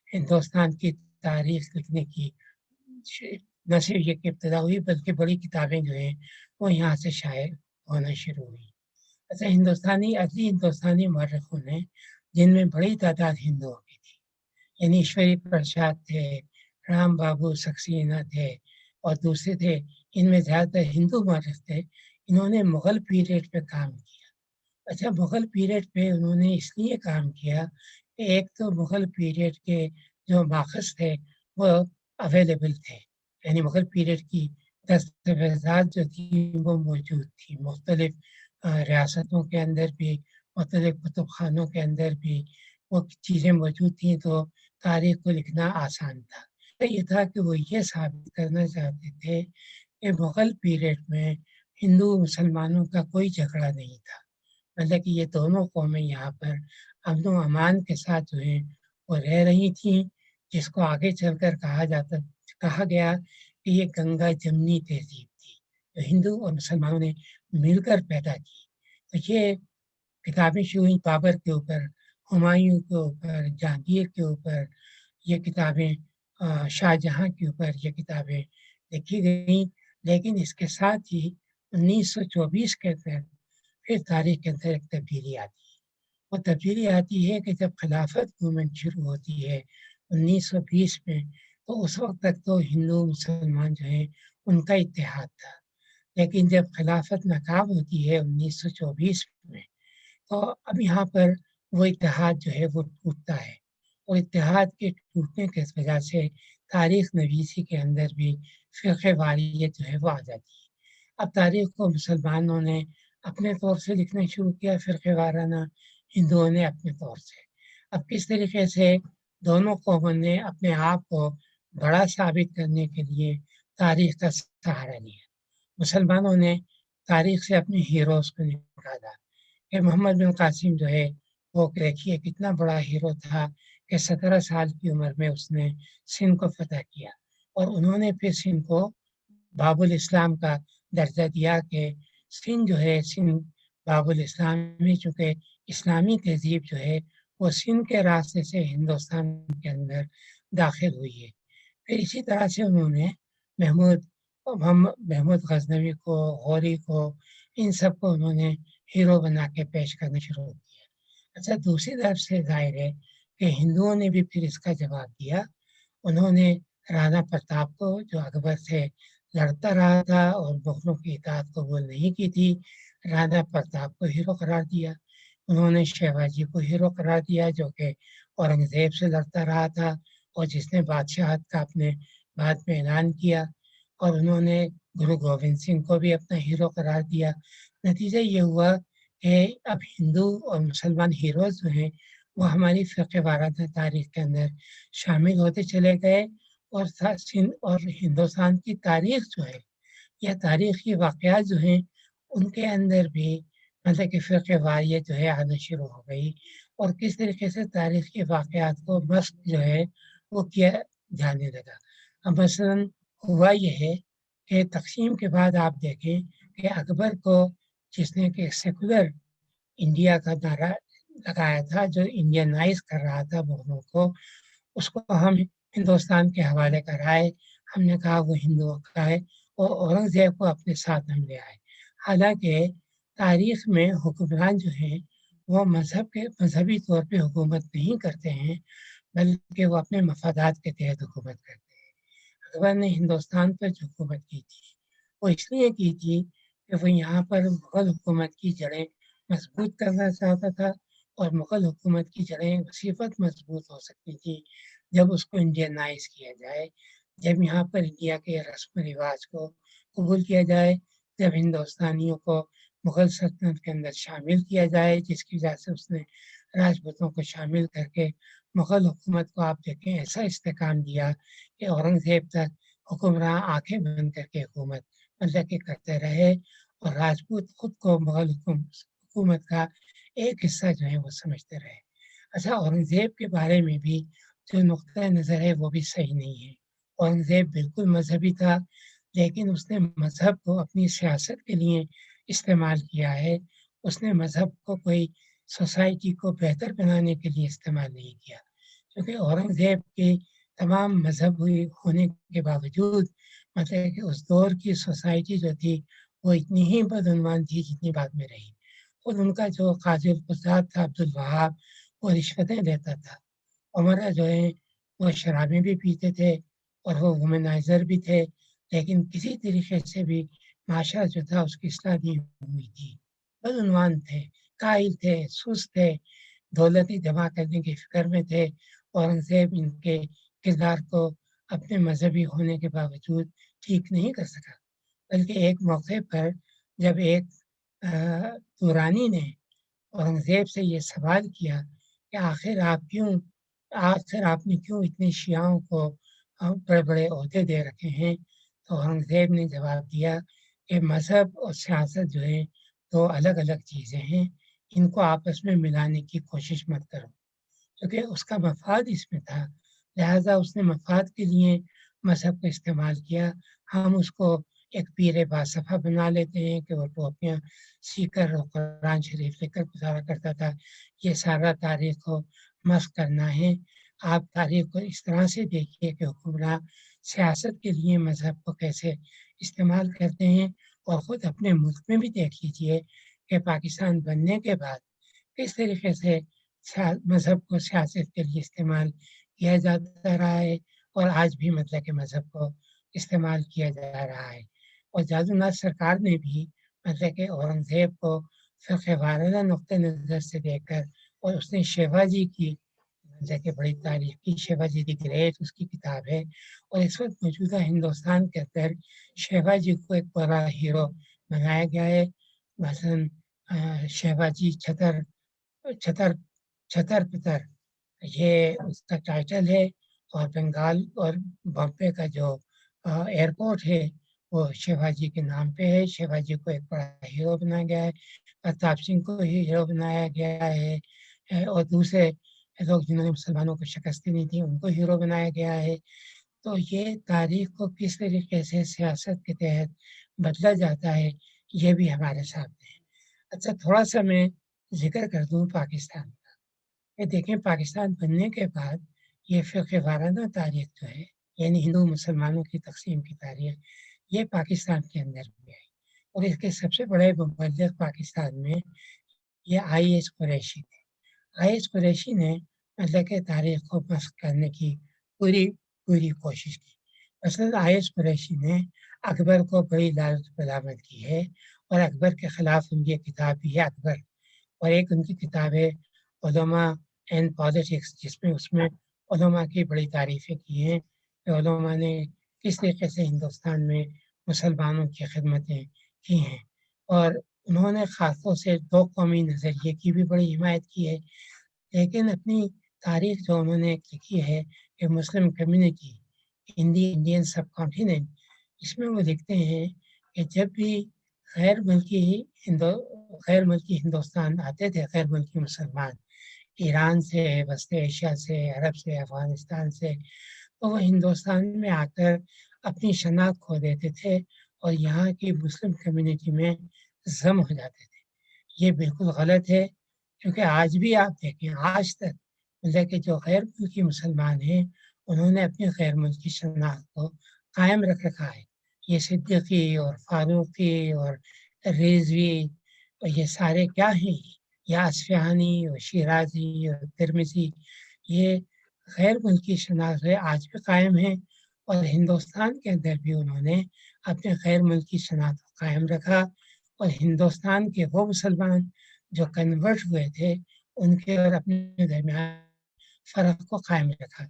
ہندوستان کی تاریخ لکھنے کی نہ صرف یہ کہ ابتدا ہوئی بلکہ بڑی کتابیں جو ہیں وہ یہاں سے شائع ہونا شروع ہوئی۔ اچھا، ہندوستانی مورخوں نے جن میں بڑی تعداد ہندوؤں کی تھی، یعنی ایشوری پرساد تھے، رام بابو سکسینہ تھے اور دوسرے تھے، ان میں زیادہ تر ہندو مورخ تھے۔ انہوں نے مغل پیریڈ پہ کام کیا۔ اچھا، مغل پیریڈ پہ انہوں نے اس لیے کام کیا کہ ایک تو مغل پیریڈ کے جو ماخذ تھے وہ اویلیبل تھے، یعنی مغل پیریڈ کی دستاویزات جو تھی وہ موجود تھی، مختلف ریاستوں کے اندر بھی، مختلف کتب خانوں کے اندر بھی وہ چیزیں موجود تھیں، تو تاریخ کو لکھنا آسان تھا۔ یہ تھا کہ وہ یہ ثابت کرنا چاہتے تھے کہ مغل پیریڈ میں ہندو مسلمانوں کا کوئی جھگڑا نہیں تھا، مطلب کہ یہ دونوں قومیں یہاں پر امن و امان کے ساتھ جو ہیں وہ رہ رہی تھیں، جس کو آگے چل کر کہا گیا کہ یہ گنگا جمنی تہذیب تھی جو ہندو اور مسلمانوں نے مل کر پیدا کی۔ تو یہ کتابیں شروع ہوئیں بابر کے اوپر، ہمایوں کے اوپر، جہانگیر کے اوپر، یہ کتابیں شاہ جہاں کے اوپر یہ کتابیں لکھی گئیں۔ لیکن اس کے ساتھ ہی 1924 کے اندر پھر تاریخ کے اندر ایک تبدیلی آتی ہے۔ وہ تبدیلی آتی ہے کہ جب خلافت موومنٹ شروع ہوتی ہے 1920 میں، تو اس وقت تک تو ہندو مسلمان جو ہیں ان کا اتحاد تھا، لیکن جب خلافت ناکام ہوتی ہے 1924 میں، تو اب یہاں پر وہ اتحاد جو ہے وہ ٹوٹتا ہے، اور اتحاد کے ٹوٹنے کی وجہ سے تاریخ نویسی کے اندر بھی فرقہ واریت جو ہے وہ آ جاتی ہے۔ اب تاریخ کو مسلمانوں نے اپنے طور سے لکھنا شروع کیا فرقہ وارانہ، ہندوؤں نے اپنے طور سے۔ اب کس طریقے سے دونوں قوموں نے اپنے آپ کو بڑا ثابت کرنے کے لیے تاریخ کا سہارا لیا۔ مسلمانوں نے تاریخ سے اپنے ہیروز کو نکالا کہ محمد بن قاسم جو ہے وہ دیکھیے کتنا بڑا ہیرو تھا کہ 17 سال کی عمر میں اس نے سندھ کو فتح کیا، اور انہوں نے پھر سندھ کو باب الاسلام کا درجہ دیا کہ سندھ جو ہے سندھ باب الاسلام میں، چونکہ اسلامی تہذیب جو ہے وہ سندھ کے راستے سے ہندوستان کے اندر داخل ہوئی ہے۔ پھر اسی طرح سے انہوں نے محمود غزنوی کو، غوری کو، ان سب کو انہوں نے ہیرو بنا کے پیش کرنا شروع کیا۔ اچھا، دوسری طرف سے ظاہر ہے کہ ہندوؤں نے بھی پھر اس کا جواب دیا۔ انہوں نے رانا پرتاپ کو، جو اکبر سے لڑتا رہا تھا اور مغلوں کی اطاعت قبول نہیں کی تھی، رانا پرتاپ کو ہیرو قرار دیا۔ انہوں نے شیواجی کو ہیرو قرار دیا جو کہ اورنگزیب سے لڑتا رہا تھا اور جس نے بادشاہت کا اپنے بعد میں اعلان کیا، اور انہوں نے گرو گوبند سنگھ کو بھی اپنا ہیرو قرار دیا۔ نتیجہ یہ ہوا کہ اب ہندو اور مسلمان ہیروز جو ہیں وہ ہماری فرقہ وارانہ تاریخ کے اندر شامل ہوتے چلے گئے، اور سندھ اور ہندوستان کی تاریخ جو ہے یا تاریخی واقعات جو ہیں ان کے اندر بھی مطلب کہ فرقہ واریت جو ہے آنا شروع ہو گئی، اور کس طریقے سے تاریخی واقعات کو مسخ جو ہے وہ کیا جانے لگا۔ اب مثلاً ہوا یہ ہے کہ تقسیم کے بعد آپ دیکھیں کہ اکبر کو جس نے کہ سیکولر انڈیا کا نعرہ لگایا تھا، جو انڈینائز کر رہا تھا مغلوں کو، اس کو ہم ہندوستان کے حوالے کرائے۔ ہم نے کہا وہ ہندوؤں کا ہے، اور اورنگزیب کو اپنے ساتھ ہم لے آئے۔ حالانکہ تاریخ میں حکمران جو ہیں وہ مذہبی طور پہ حکومت نہیں کرتے ہیں، بلکہ وہ اپنے مفادات کے تحت حکومت کرتے ہیں۔ اکبر نے ہندوستان پر جو حکومت کی تھی وہ اس لیے کی تھی کہ وہ یہاں پر مغل حکومت کی جڑیں مضبوط کرنا چاہتا تھا، اور مغل حکومت کی جڑیں اسی وقت مضبوط ہو سکتی تھی جب اس کو انڈینائز کیا جائے، جب یہاں پر انڈیا کے رسم و رواج کو قبول کیا جائے، جب ہندوستانیوں کو مغل سلطنت کے اندر شامل کیا جائے، جس کی وجہ سے اس نے راجپوتوں کو شامل کر کے مغل حکومت کو آپ دیکھیں ایسا استحکام دیا کہ اورنگزیب تک حکمراں آنکھیں بند کر کے حکومت مطلب کہ کرتے رہے، اور راجپوت خود کو مغل حکومت کا ایک حصہ جو ہے وہ سمجھتے رہے۔ اچھا، اورنگزیب کے بارے میں بھی جو نقطۂ نظر ہے وہ بھی صحیح نہیں ہے۔ اورنگزیب بالکل مذہبی تھا، لیکن اس نے مذہب کو اپنی سیاست کے لیے استعمال کیا ہے۔ اس نے مذہب کو کوئی سوسائٹی کو بہتر بنانے کے لیے استعمال نہیں کیا، کیونکہ اورنگزیب کے تمام مذہب ہونے کے باوجود مطلب کہ اس دور کی سوسائٹی جو تھی وہ اتنی ہی بدعنوان تھی جتنی بعد میں رہی۔ اور ان کا جو قاضی القضات تھا عبدالوہاب، وہ رشوتیں دیتا تھا۔ عمرہ جو ہے وہ شرابیں بھی پیتے تھے اور وہ وومنائزر بھی تھے، لیکن کسی طریقے سے بھی معاشرہ جو تھا اس کی اصلاح نہیں ہوئی تھی۔ بدعنوان تھے، قائل تھے، سست تھے، دولتی جمع کرنے کی فکر میں تھے۔ اورنگزیب ان کے کردار کو اپنے مذہبی ہونے کے باوجود ٹھیک نہیں کر سکا، بلکہ ایک موقع پر جب ایک دورانی نے اورنگزیب سے یہ سوال کیا کہ آخر آپ نے کیوں اتنے شیعوں کو بڑے بڑے عہدے دے رکھے ہیں، تو اورنگزیب نے جواب دیا کہ مذہب اور سیاست جو ہے دو الگ الگ چیزیں ہیں، ان کو آپس میں ملانے کی کوشش مت کرو، کیونکہ اس کا مفاد اس میں تھا، لہٰذا اس نے مفاد کے لیے مذہب کو استعمال کیا۔ ہم اس کو ایک پیر باصفہ بنا لیتے ہیں کہ وہ ٹوپیاں سی کر اور قرآن شریف لے کر گزارا کرتا تھا، یہ سارا تاریخ کو مسخ کرنا ہے۔ آپ تاریخ کو اس طرح سے دیکھیے کہ حکمراں سیاست کے لیے مذہب کو کیسے استعمال کرتے ہیں، اور خود اپنے ملک میں بھی دیکھ لیجیے کہ پاکستان بننے کے بعد کس طریقے سے مذہب کو سیاست کے لیے استعمال کیا جاتا رہا ہے، اور آج بھی مطلب کہ مذہب کو استعمال کیا جا رہا ہے۔ اور جادو ناتھ سرکار نے بھی مطلب کہ اورنگزیب کو فرقہ وارانہ نقطۂ نظر سے دیکھ کر، اور اس نے شیوا جی کی مطلب کہ بڑی تعریف کی، شیوا جی دی گریٹ اس کی کتاب ہے، اور اس وقت موجودہ ہندوستان کے اندر شیوا جی کو ایک بڑا ہیرو بنایا گیا ہے۔ مثلاً شیوا جی چھتر چھتر چھتر پتر یہ اس کا ٹائٹل ہے، اور بنگال اور بامبے کا جو ایئرپورٹ ہے وہ شیوا جی کے نام پہ ہے۔ شیوا جی کو ایک بڑا ہیرو بنایا گیا ہے، پرتاپ سنگھ کو ہی ہیرو بنایا گیا ہے، اور دوسرے لوگ جنہوں نے مسلمانوں کو شکست نہیں تھی ان کو ہیرو بنایا گیا ہے۔ تو یہ تاریخ کو کس طریقے سے سیاست کے تحت بدلا جاتا ہے، یہ بھی ہمارے سامنے ہے۔ اچھا، تھوڑا سا میں ذکر کر دوں پاکستان کا، کہ دیکھیں پاکستان بننے کے بعد یہ فرقہ وارانہ تاریخ جو ہے، یعنی ہندو مسلمانوں کی تقسیم کی تاریخ، یہ پاکستان کے اندر بھی آئی، اور اس کے سب سے بڑے مبلغ پاکستان میں یہ آئی ایس قریشی تھے۔ آئی ایس قریشی نے مطلب کہ تاریخ کو مسخ کرنے کی پوری کوشش کی۔ مثلاً آئی ایس قریشی نے اکبر کو بڑی لعنت ملامت کی ہے، اور اکبر کے خلاف ان کی کتاب بھی ہے اکبر، اور ایک ان کی کتاب ہے علماء اینڈ پالیٹکس، جس میں اس میں علماء کی بڑی تعریفیں کی ہیں کہ علماء نے کس طریقے سے ہندوستان میں مسلمانوں کی خدمتیں کی ہیں، اور انہوں نے خاص طور سے دو قومی نظریے کی بھی بڑی حمایت کی ہے۔ لیکن اپنی تاریخ جو انہوں نے لکھی ہے کہ مسلم کمیونٹی انڈین سب کانٹیننٹ، اس میں وہ لکھتے ہیں کہ جب بھی غیر ملکی غیر ملکی ہندوستان آتے تھے، غیر ملکی مسلمان ایران سے، وسط ایشیا سے، عرب سے، افغانستان سے، تو وہ ہندوستان میں آ کر اپنی شناخت کھو دیتے تھے اور یہاں کی مسلم کمیونٹی میں ضم ہو جاتے تھے۔ یہ بالکل غلط ہے، کیونکہ آج بھی آپ دیکھیں، آج تک مطلب کہ جو غیر ملکی مسلمان ہیں انہوں نے اپنی غیر ملکی شناخت کو قائم رکھ رکھا ہے۔ یہ صدیقی اور فاروقی اور رضوی اور یہ سارے کیا ہیں، یا اصفہانی اور شیرازی اور ترمذی، یہ غیر ملکی شناخت آج بھی قائم ہیں، اور ہندوستان کے اندر بھی انہوں نے اپنے غیر ملکی شناخت کو قائم رکھا، اور ہندوستان کے وہ مسلمان جو کنورٹ ہوئے تھے ان کے اور اپنے درمیان فرق کو قائم رکھا۔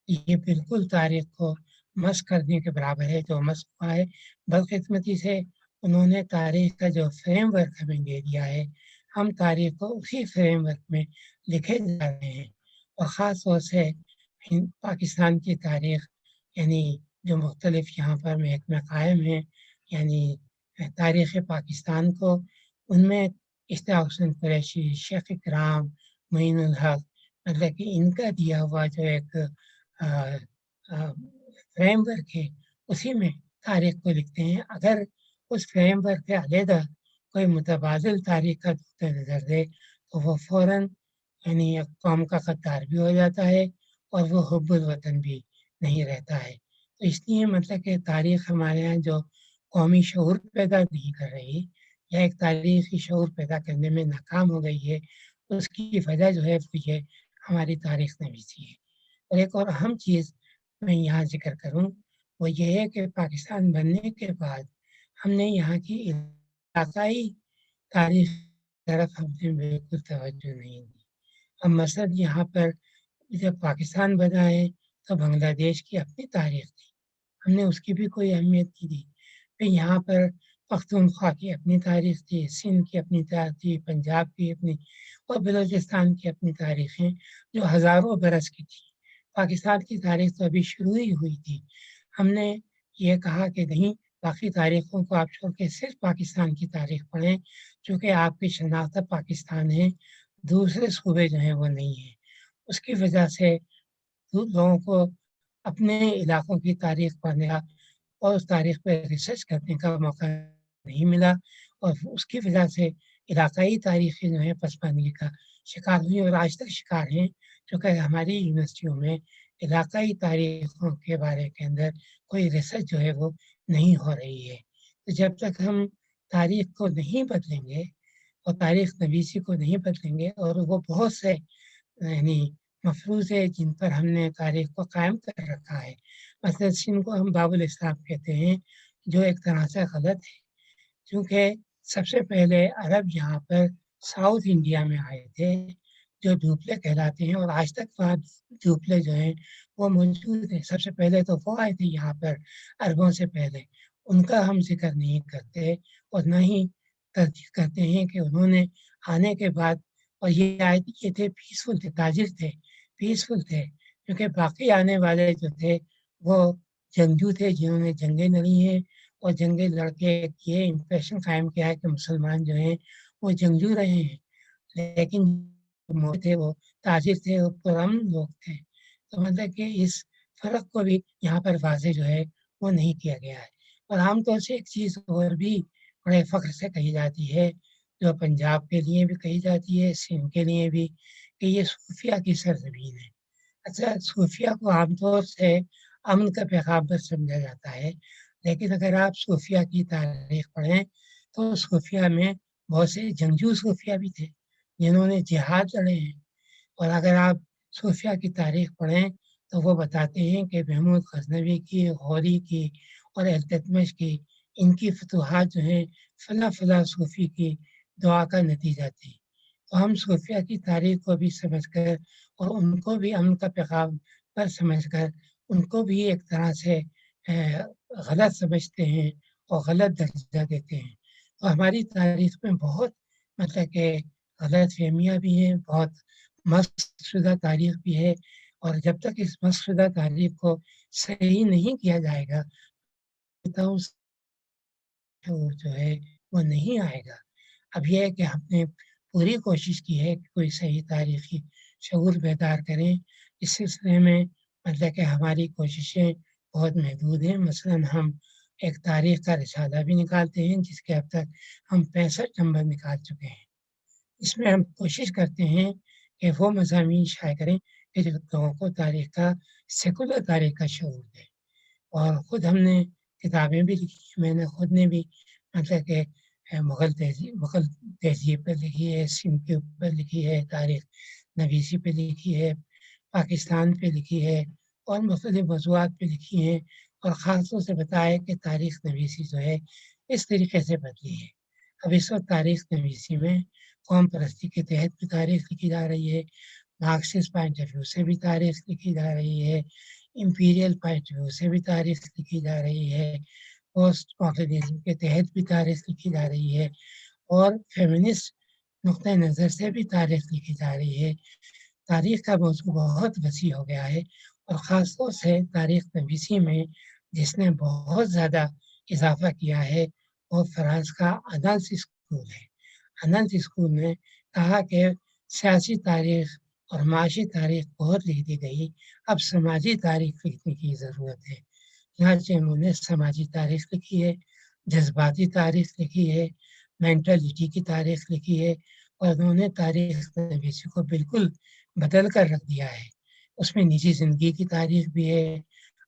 یہ بالکل تاریخ کو مسخ کرنے کے برابر ہے جو مسخ ہوا ہے۔ بدقسمتی سے انہوں نے تاریخ کا جو فریم ورک ہمیں دے دیا ہے، ہم تاریخ کو اسی فریم ورک میں لکھے جا رہے ہیں، اور خاص طور سے پاکستان کی تاریخ، یعنی جو مختلف یہاں پر محکمہ قائم ہیں، یعنی تاریخ پاکستان کو، ان میں اشتیاق حسین قریشی، شیخ اکرام، معین الحق، مطلب کہ ان کا دیا ہوا جو ایک فریم ورک ہے اسی میں تاریخ کو لکھتے ہیں۔ اگر اس فریم ورک کے علیحدہ کوئی متبادل تاریخ کا نقطہ نظر دے تو وہ فوراً یعنی قوم کا غدار بھی ہو جاتا ہے، اور وہ حب الوطن بھی نہیں رہتا ہے۔ تو اس لیے مطلب کہ تاریخ ہمارے یہاں جو قومی شعور پیدا نہیں کر رہی یا ایک تاریخی شعور پیدا کرنے میں ناکام ہو گئی ہے، اس کی وجہ جو ہے وہ یہ ہماری تاریخ نویسی ہے۔ اور ایک اور اہم چیز میں یہاں ذکر کروں وہ یہ ہے کہ پاکستان بننے کے بعد ہم نے یہاں کی علاقائی تاریخ کی طرف ہم نے بالکل توجہ نہیں دی۔ اب مثلاً یہاں پر جب پاکستان بنا ہے تو بنگلہ دیش کی اپنی تاریخ تھی، ہم نے اس کی بھی کوئی اہمیت نہیں دی۔ پھر یہاں پر پختونخوا کی اپنی تاریخ تھی، سندھ کی اپنی تاریخ تھی، پنجاب کی اپنی اور بلوچستان کی اپنی تاریخیں جو ہزاروں برس کی تھی۔ پاکستان کی تاریخ تو ابھی شروع ہی ہوئی تھی۔ ہم نے یہ کہا کہ نہیں، باقی تاریخوں کو آپ چھوڑ کے صرف پاکستان کی تاریخ پڑھیں، چونکہ آپ کی شناخت پاکستان ہے، دوسرے صوبے جو ہیں وہ نہیں ہیں۔ اس کی وجہ سے لوگوں کو اپنے علاقوں کی تاریخ پڑھنے کا اور اس تاریخ پہ ریسرچ کرنے کا موقع نہیں ملا، اور اس کی وجہ سے علاقائی تاریخیں جو ہیں پسماندگی کا شکار ہوئی اور آج تک شکار ہیں، کیونکہ ہماری یونیورسٹیوں میں علاقائی تاریخوں کے بارے کے اندر کوئی ریسرچ جو ہے وہ نہیں ہو رہی ہے۔ تو جب تک ہم تاریخ کو نہیں بدلیں گے اور تاریخ نویسی کو نہیں بدلیں گے، اور وہ بہت سے یعنی مفروض ہے جن پر ہم نے تاریخ کو قائم کر رکھا ہے، مثلا سندھ کو ہم باب الاسلام کہتے ہیں، جو ایک طرح سے غلط ہے، کیونکہ سب سے پہلے عرب یہاں پر ساؤتھ انڈیا میں آئے تھے جو ڈوپلے کہلاتے ہیں، اور آج تک وہاں ڈوپلے جو ہیں وہ موجود ہیں۔ سب سے پہلے تو وہ آئے تھے یہاں پر عربوں سے پہلے، ان کا ہم ذکر نہیں کرتے اور نہ ہی تردید کرتے ہیں کہ انہوں نے آنے کے بعد، اور یہ آئے یہ تھے پیسفل تھے، تاجر تھے، پیسفل تھے، کیونکہ باقی آنے والے جو تھے وہ جنگجو تھے جنہوں نے جنگیں لڑی ہیں، اور جنگیں لڑ کے یہ امپریشن قائم کیا ہے کہ مسلمان جو ہیں وہ جنگجو رہے ہیں، لیکن تھے وہ تاجر تھے، وہ پرامن لوگ تھے۔ تو مطلب کہ اس فرق کو بھی یہاں پر واضح جو ہے وہ نہیں کیا گیا ہے۔ اور عام طور سے ایک چیز اور بھی بڑے فخر سے کہی جاتی ہے، جو پنجاب کے لیے بھی کہی جاتی ہے، سندھ کے لیے بھی، کہ یہ صوفیہ کی سرزمین ہے۔ اچھا، صوفیہ کو عام طور سے امن کا پیغامبر سمجھا جاتا ہے، لیکن اگر آپ صوفیہ کی تاریخ پڑھیں تو صوفیہ میں بہت سے جنگجو صوفیہ بھی تھے جنہوں نے جہاد لڑے ہیں۔ اور اگر آپ صوفیہ کی تاریخ پڑھیں تو وہ بتاتے ہیں کہ محمود غزنوی کی، غوری کی اور التتمش کی، ان کی فتوحات جو ہیں فلاں فلاں صوفی کی دعا کا نتیجہ تھی۔ تو ہم صوفیہ کی تاریخ کو بھی سمجھ کر اور ان کو بھی امن کا پیغام پر سمجھ کر ان کو بھی ایک طرح سے غلط سمجھتے ہیں اور غلط درجہ دیتے ہیں۔ تو ہماری تاریخ میں بہت مطلب کہ غلط فہمیاں بھی ہیں، بہت مسخ شدہ تاریخ بھی ہے، اور جب تک اس مسخ شدہ تاریخ کو صحیح نہیں کیا جائے گا تو جو ہے وہ نہیں آئے گا۔ اب یہ ہے کہ ہم نے پوری کوشش کی ہے کہ کوئی صحیح تاریخی شعور بیدار کریں۔ اس سلسلے میں مطلب کہ ہماری کوششیں بہت محدود ہیں۔ مثلاً ہم ایک تاریخ کا رسالہ بھی نکالتے ہیں جس کے اب تک ہم 65 نمبر نکال چکے ہیں۔ اس میں ہم کوشش کرتے ہیں کہ وہ مضامین شائع کریں کہ جو لوگوں کو تاریخ کا، سیکولر تاریخ کا شعور دیں۔ اور خود ہم نے کتابیں بھی لکھی، میں نے خود نے بھی مطلب کہ مغل تہذیب پہ لکھی ہے، سندھ کے اوپر لکھی ہے، تاریخ نویسی پہ لکھی ہے، پاکستان پہ لکھی ہے، اور مختلف موضوعات پہ لکھی ہیں، اور خاص طور سے بتایا کہ تاریخ نویسی جو ہے اس طریقے سے بدلی ہے۔ اب اس وقت تاریخ نویسی میں قوم پرستی کے تحت بھی تاریخ لکھی جا رہی ہے، مارکسسٹ پوائنٹ آف ویو سے بھی تاریخ لکھی جا رہی ہے، امپیریل پوائنٹ آف ویو سے بھی تاریخ لکھی جا رہی ہے، پوسٹ ماڈرنزم کے تحت بھی تاریخ لکھی جا رہی ہے، اور فیمنسٹ نقطۂ نظر سے بھی تاریخ لکھی جا رہی ہے۔ تاریخ کا موضوع بہت وسیع ہو گیا ہے، اور خاص طور سے تاریخ نویسی میں جس نے بہت زیادہ اضافہ کیا ہے وہ فرانس کا انالس اسکول ہے۔ انالس اسکول نے کہا کہ سیاسی تاریخ اور معاشی تاریخ بہت لکھ دی گئی، اب سماجی تاریخ لکھنے کی ضرورت ہے۔ چنانچہ انہوں نے سماجی تاریخ لکھی ہے، جذباتی تاریخ لکھی ہے، مینٹلٹی کی تاریخ لکھی ہے، اور انہوں نے تاریخ نویسی کو بالکل بدل کر رکھ دیا ہے۔ اس میں نجی زندگی کی تاریخ بھی ہے،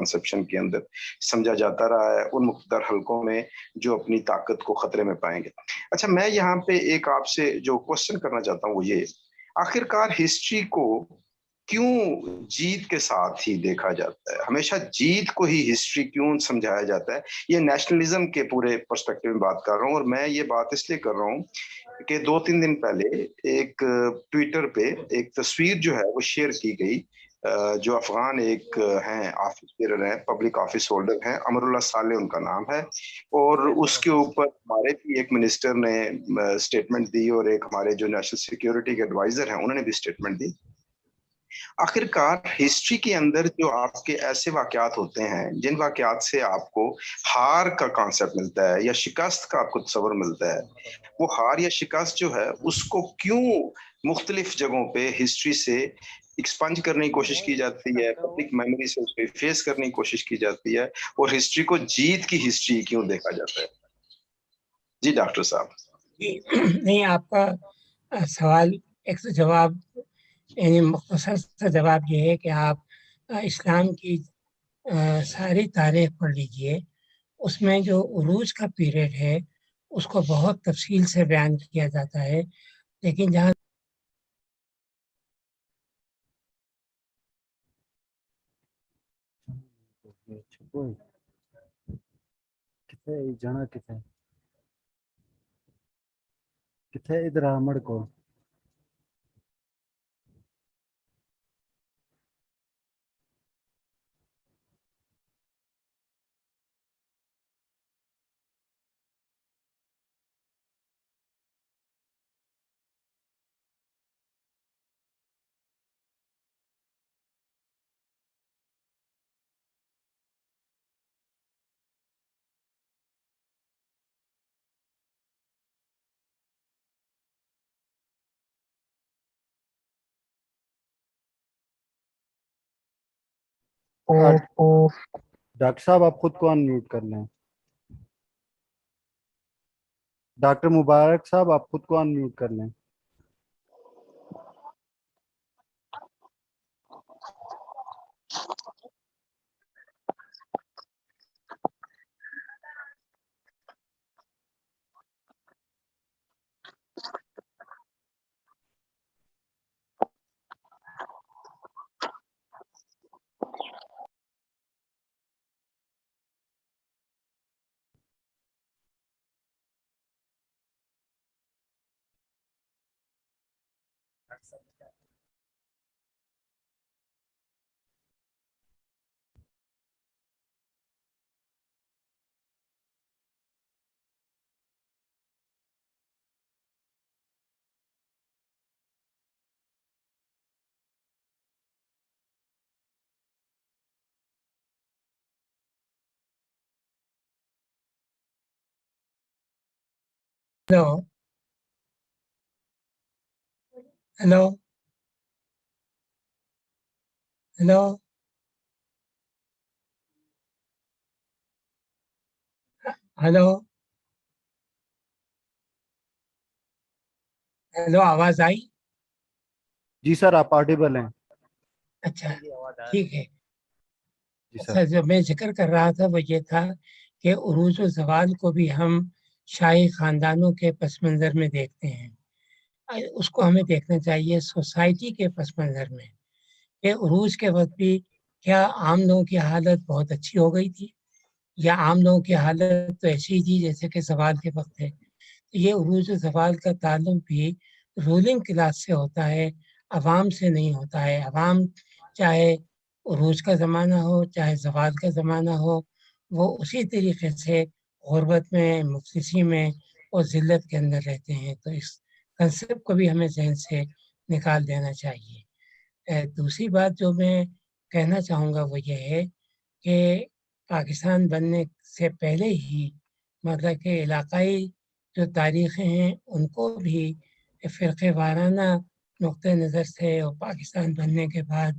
کنسپشن کے اندر سمجھا جاتا رہا ہے ان مقتدر حلقوں میں جو اپنی طاقت کو خطرے میں پائیں گے۔ اچھا، میں یہاں پہ ایک آپ سے جو کوشچن کرنا چاہتا ہوں وہ یہ، آخرکار ہسٹری کو کیوں جیت کے ساتھ ہی دیکھا جاتا ہے؟ ہمیشہ جیت کو ہی ہسٹری کیوں سمجھایا جاتا ہے؟ یہ نیشنلزم کے پورے پرسپیکٹو میں بات کر رہا ہوں، اور میں یہ بات اس لیے کر رہا ہوں کہ 2-3 دن پہلے ایک ٹویٹر پہ ایک تصویر جو ہے وہ شیئر کی گئی، جو افغان ایک ہیں آفس بیرر ہیں، پبلک آفس ہولڈر ہیں، امر اللہ صالح ان کا نام ہے، اور اس کے اوپر ہمارے بھی ایک منسٹر نے اسٹیٹمنٹ دی، اور ایک ہمارے جو نیشنل سیکیورٹی کے ایڈوائزر ہیں انہوں نے بھی اسٹیٹمنٹ دی۔ آخرکار ہسٹری کے اندر جو آپ کے ایسے واقعات ہوتے ہیں جن واقعات سے آپ کو ہار کا کانسیپٹ ملتا ہے یا شکست کا آپ کو تصور ملتا ہے، وہ ہار یا شکست جو ہے اس کو کیوں مختلف جگہوں پہ ہسٹری سے ایکسپنج کرنے کی کوشش کی جاتی ہے، پبلک میموری سے اس کو فیس کرنے کی کوشش کی جاتی ہے، اور ہسٹری کو جیت کی ہسٹری کیوں دیکھا جاتا ہے؟ جی ڈاکٹر صاحب۔ جی نہیں، آپ کا سوال ایک جواب یعنی مختصر سا جواب یہ ہے کہ آپ اسلام کی ساری تاریخ پڑھ لیجئے، اس میں جو عروج کا پیریڈ ہے اس کو بہت تفصیل سے بیان کیا جاتا ہے، لیکن جہاں ادھر آمڑ کو ڈاکٹر صاحب آپ خود کو ان میوٹ کر لیں۔ ڈاکٹر مبارک صاحب آپ خود کو ان میوٹ کر لیں۔ Hello hello hello hello hello آواز آئی؟ جی سر آپ آڈیبل ہیں۔ اچھا ٹھیک ہے۔ جی اچھا، سر۔ جو میں ذکر کر رہا تھا وہ یہ تھا کہ عروج و زوال کو بھی ہم شاہی خاندانوں کے پس منظر میں دیکھتے ہیں، اس کو ہمیں دیکھنا چاہیے سوسائٹی کے پس منظر میں، کہ عروج کے وقت بھی کیا عام لوگوں کی حالت بہت اچھی ہو گئی تھی، یا عام لوگوں کی حالت تو ایسی ہی تھی جیسے کہ زوال کے وقت ہے۔ یہ عروج و زوال کا تعلق بھی رولنگ کلاس سے ہوتا ہے، عوام سے نہیں ہوتا ہے۔ عوام چاہے عروج کا زمانہ ہو چاہے زوال کا زمانہ ہو، وہ اسی طریقے سے غربت میں، مفلسی میں اور ذلت کے اندر رہتے ہیں۔ تو اس کنسیپٹ کو بھی ہمیں ذہن سے نکال دینا چاہیے۔ دوسری بات جو میں کہنا چاہوں گا وہ یہ ہے کہ پاکستان بننے سے پہلے ہی مطلب کہ علاقائی جو تاریخیں ہیں ان کو بھی فرقے وارانہ نقطۂ نظر سے، اور پاکستان بننے کے بعد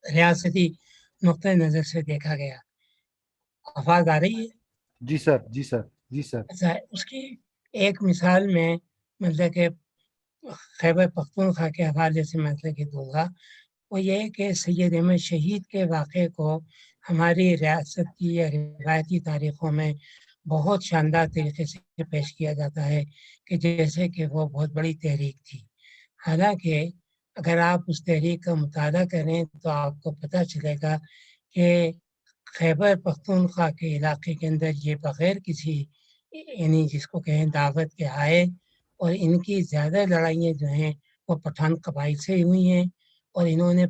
ریاستی نقطۂ نظر سے دیکھا گیا۔ آواز آ رہی ہے؟ جی سر، جی سر، جی سر۔ اچھا، اس کی ایک مثال میں مطلب کہ خیبر پختونخوا کے حوالے سے مطلب کہ دوں گا وہ یہ ہے کہ سید احمد شہید کے واقعے کو ہماری ریاست کی یا روایتی تاریخوں میں بہت شاندار طریقے سے پیش کیا جاتا ہے کہ جیسے کہ وہ بہت بڑی تحریک تھی. حالانکہ اگر آپ اس تحریک کا مطالعہ کریں تو آپ کو پتہ چلے گا کہ خیبر پختونخوا کے علاقے کے اندر یہ بغیر کسی یعنی جس کو کہیں دعوت کے آئے, اور ان کی زیادہ لڑائیاں جو ہیں وہ پٹھان قبائل سے ہی ہوئی ہیں, اور انہوں نے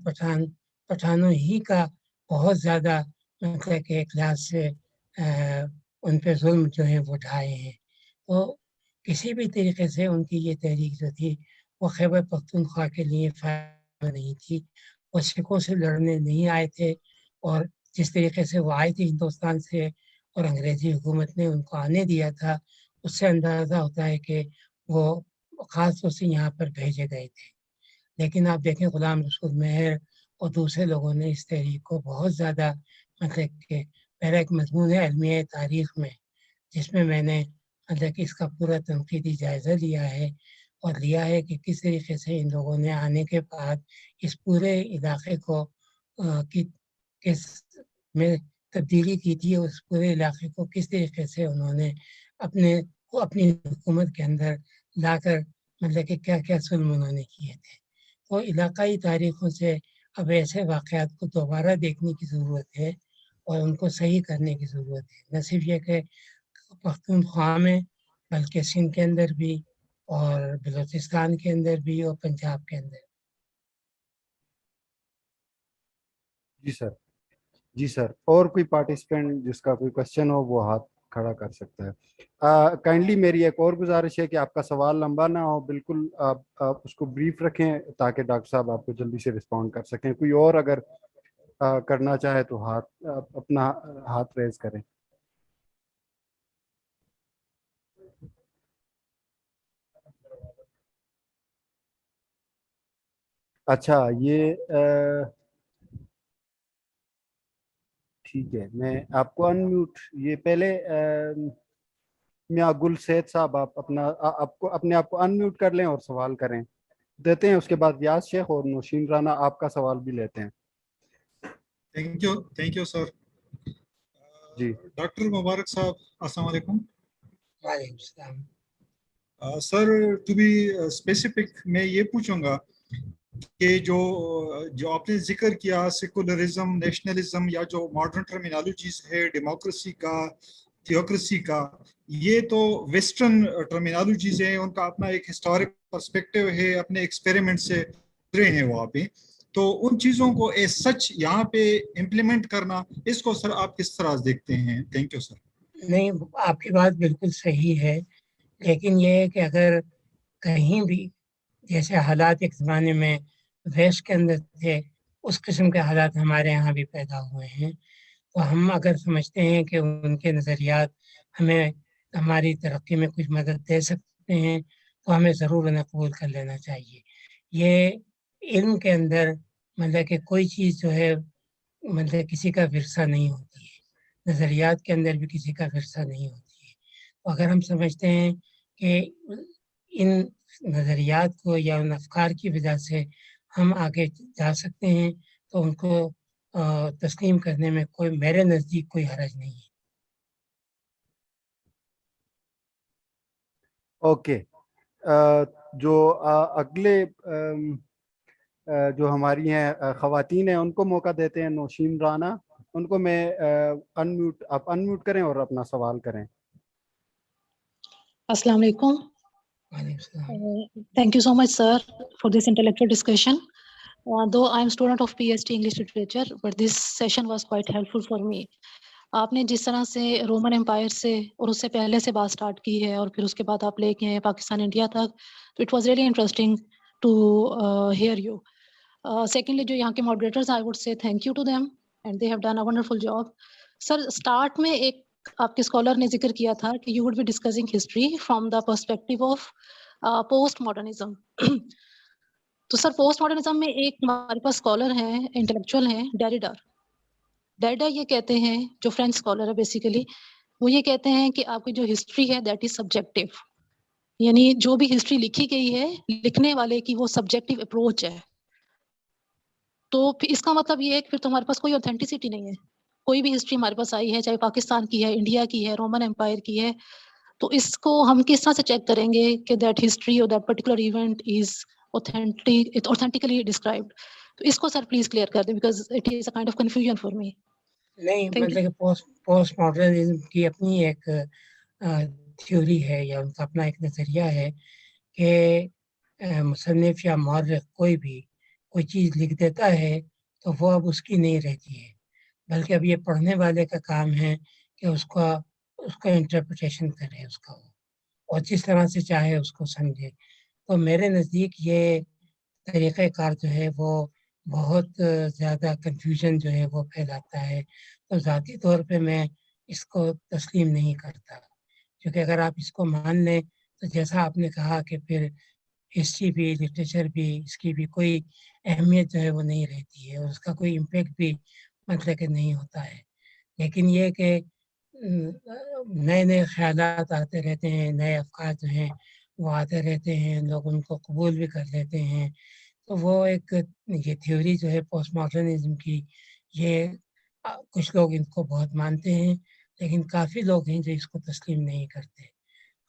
پٹھانوں ہی کا بہت زیادہ مطلب کہ ایک لحاظ سے ان پہ ظلم جو ہے وہ ڈھائے ہیں. تو کسی بھی طریقے سے ان کی یہ تحریک جو تھی وہ خیبر پختونخوا کے لیے فائدہ نہیں تھی. وہ سکھوں سے لڑنے نہیں آئے تھے, اور جس طریقے سے وہ آئے تھے ہندوستان سے اور انگریزی حکومت نے ان کو آنے دیا تھا, اس سے اندازہ ہوتا ہے کہ وہ خاص طور سے یہاں پر بھیجے گئے تھے. لیکن آپ دیکھیں غلام رسول مہر اور دوسرے لوگوں نے اس تحریک کو بہت زیادہ مطلب کہ میرا ایک مضمون ہے علمیہ تاریخ میں, جس میں میں نے مطلب کہ اس کا پورا تنقیدی جائزہ لیا ہے, اور لیا ہے کہ کس طریقے سے ان لوگوں نے آنے کے بعد اس پورے علاقے کو کس میں تبدیلی کی تھی, اور اس پورے علاقے کو کس طریقے سے انہوں نے اپنی حکومت کے اندر لا کر مطلب کہ کیا کیا ظلم انہوں نے کیے تھے. تو علاقائی تاریخوں سے اب ایسے واقعات کو دوبارہ دیکھنے کی ضرورت ہے اور ان کو صحیح کرنے کی ضرورت ہے. نہ صرف یہ کہ پختونخوا میں بلکہ سندھ کے اندر بھی, اور بلوچستان کے اندر بھی, اور پنجاب کے اندر. جی سر, اور کوئی پارٹیسپینٹ جس کا کوئی کوشچن ہو وہ ہاتھ کھڑا کر سکتا ہے. کائنڈلی میری ایک اور گزارش ہے کہ آپ کا سوال لمبا نہ ہو, بالکل آپ اس کو بریف رکھیں تاکہ ڈاکٹر صاحب آپ کو جلدی سے رسپونڈ کر سکیں. کوئی اور اگر کرنا چاہے تو اپنا ہاتھ ریز کریں. اچھا, یہ ٹھیک ہے, میں آپ کو انمیوٹ, یہ پہلے میاں گل سید صاحب آپ اپنے آپ کو انمیوٹ کر لیں اور سوال کریں دیتے ہیں. اس کے بعد ریاض شیخ اور نوشین رانا آپ کا سوال بھی لیتے ہیں. Thank you sir. جی ڈاکٹر مبارک صاحب السلام علیکم. وعلیکم السلام. سر ٹو بی اسپیسیفک میں یہ پوچھوں گا کہ جو آپ نے ذکر کیا سیکولرزم, نیشنلزم, یا جو ماڈرن ٹرمینالوجیز ہے ڈیموکریسی کا, تھیوکریسی کا, یہ تو ویسٹرن ٹرمینالوجیز ہیں, ان کا اپنا ایک ہسٹورک پرسپیکٹو ہے, اپنے ایکسپیریمنٹ سے گزرے ہیں وہاں پہ. تو ان چیزوں کو ایز سچ یہاں پہ امپلیمنٹ کرنا, اس کو سر آپ کس طرح دیکھتے ہیں؟ تھینک یو سر. نہیں, آپ کی بات بالکل صحیح ہے, لیکن یہ ہے کہ اگر کہیں بھی جیسے حالات ایک زمانے میں ویسٹ کے اندر تھے, اس قسم کے حالات ہمارے یہاں بھی پیدا ہوئے ہیں, تو ہم اگر سمجھتے ہیں کہ ان کے نظریات ہمیں ہماری ترقی میں کچھ مدد دے سکتے ہیں تو ہمیں ضرور انہیں قبول کر لینا چاہیے. یہ علم کے اندر مطلب کہ کوئی چیز جو ہے مطلب کسی کا ورثہ نہیں ہوتی ہے, نظریات کے اندر بھی کسی کا ورثہ نہیں ہوتی ہے. تو اگر ہم سمجھتے ہیں کہ ان نظریات کو یا ان افکار کی وجہ سے ہم آگے جا سکتے ہیں تو ان کو تسلیم کرنے میں میرے نزدیک کوئی حرج نہیں ہے. اوکے, جو اگلے جو ہماری ہیں خواتین ہیں ان کو موقع دیتے ہیں. نوشین رانا, ان کو میں آپ انمیوٹ کریں اور اپنا سوال کریں. السلام علیکم. Thank you so much, sir, for this intellectual discussion. Though I am student of PhD English Literature, but this session was quite helpful for me. آپ نے جس طرح سے رومن امپائر سے اور اس سے پہلے سے بات سٹارٹ کی ہے اور پھر اس کے بعد آپ لے کے آئے پاکستان انڈیا تک, تو it was really interesting to hear you. Secondly, جو یہاں کے moderators, I would say thank you to them and they have done a wonderful job. Sir, start میں ایک آپ کے اسکالر نے ذکر کیا تھا کہ you would be discussing history from the perspective of post modernism. تو سر, پوسٹ ماڈرنزم میں ایک ہمارے پاس اسکالر ہیں, انٹلیکچوئل ہیں, ڈیریڈا یہ کہتے ہیں, جو فرینچ اسکالر ہے بیسیکلی, وہ یہ کہتے ہیں کہ آپ کی جو ہسٹری ہے دیٹ از سبجیکٹو, یعنی جو بھی ہسٹری لکھی گئی ہے لکھنے والے کی وہ سبجیکٹو اپروچ ہے. تو پھر اس کا مطلب یہ ہے کہ پھر تو ہمارے پاس کوئی اوتھینٹسٹی نہیں ہے. کوئی بھی ہسٹری ہمارے پاس آئی ہے، چاہے پاکستان کی ہے، انڈیا کی ہے، رومن امپائر کی ہے، تو اس کو ہم کس طرح سے چیک کریں گے کہ دیٹ ہسٹری اور that particular event is authentically described. تو اس کو سر پلیز کلیئر کر دیں because it is a kind of confusion for me. نہیں مطلب کہ پوسٹ ماڈرنزم کی اپنی ایک تھیوری ہے یا ان کا اپنا ایک نظریہ ہے کہ مصنف یا مورخ کوئی چیز لکھ دیتا ہے تو وہ اب اس کی نہیں رہتی ہے، بلکہ اب یہ پڑھنے والے کا کام ہے کہ اس کا انٹرپریٹیشن کرے اس کا، اور جس طرح سے چاہے اس کو سمجھے. تو میرے نزدیک یہ طریقہ کار جو ہے وہ بہت زیادہ کنفیوژن جو ہے وہ پھیلاتا ہے. تو ذاتی طور پہ میں اس کو تسلیم نہیں کرتا، کیونکہ اگر آپ اس کو مان لیں تو جیسا آپ نے کہا کہ پھر ہسٹری بھی لٹریچر بھی اس کی بھی کوئی اہمیت جو ہے وہ نہیں رہتی ہے، اور اس کا کوئی امپیکٹ بھی مطلب کہ نہیں ہوتا ہے. لیکن یہ کہ نئے خیالات آتے رہتے ہیں، نئے افکار جو ہیں وہ آتے رہتے ہیں، لوگ ان کو قبول بھی کر لیتے ہیں. تو وہ ایک یہ تھیوری جو ہے پوسٹ ماڈرنزم کی، یہ کچھ لوگ ان کو بہت مانتے ہیں، لیکن کافی لوگ ہیں جو اس کو تسلیم نہیں کرتے.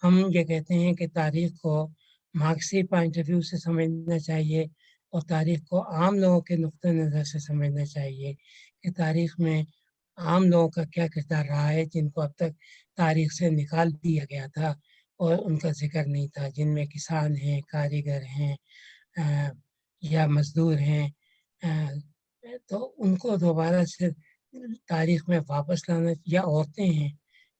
ہم یہ کہتے ہیں کہ تاریخ کو مارکسی پوائنٹ آف ویو سے سمجھنا چاہیے، اور تاریخ کو عام لوگوں کے نقطہ نظر سے سمجھنا چاہیے کہ تاریخ میں عام لوگوں کا کیا کردار رہا ہے جن کو اب تک تاریخ سے نکال دیا گیا تھا اور ان کا ذکر نہیں تھا، جن میں کسان ہیں، کاریگر ہیں یا مزدور ہیں. تو ان کو دوبارہ سے تاریخ میں واپس لانا، یا عورتیں ہیں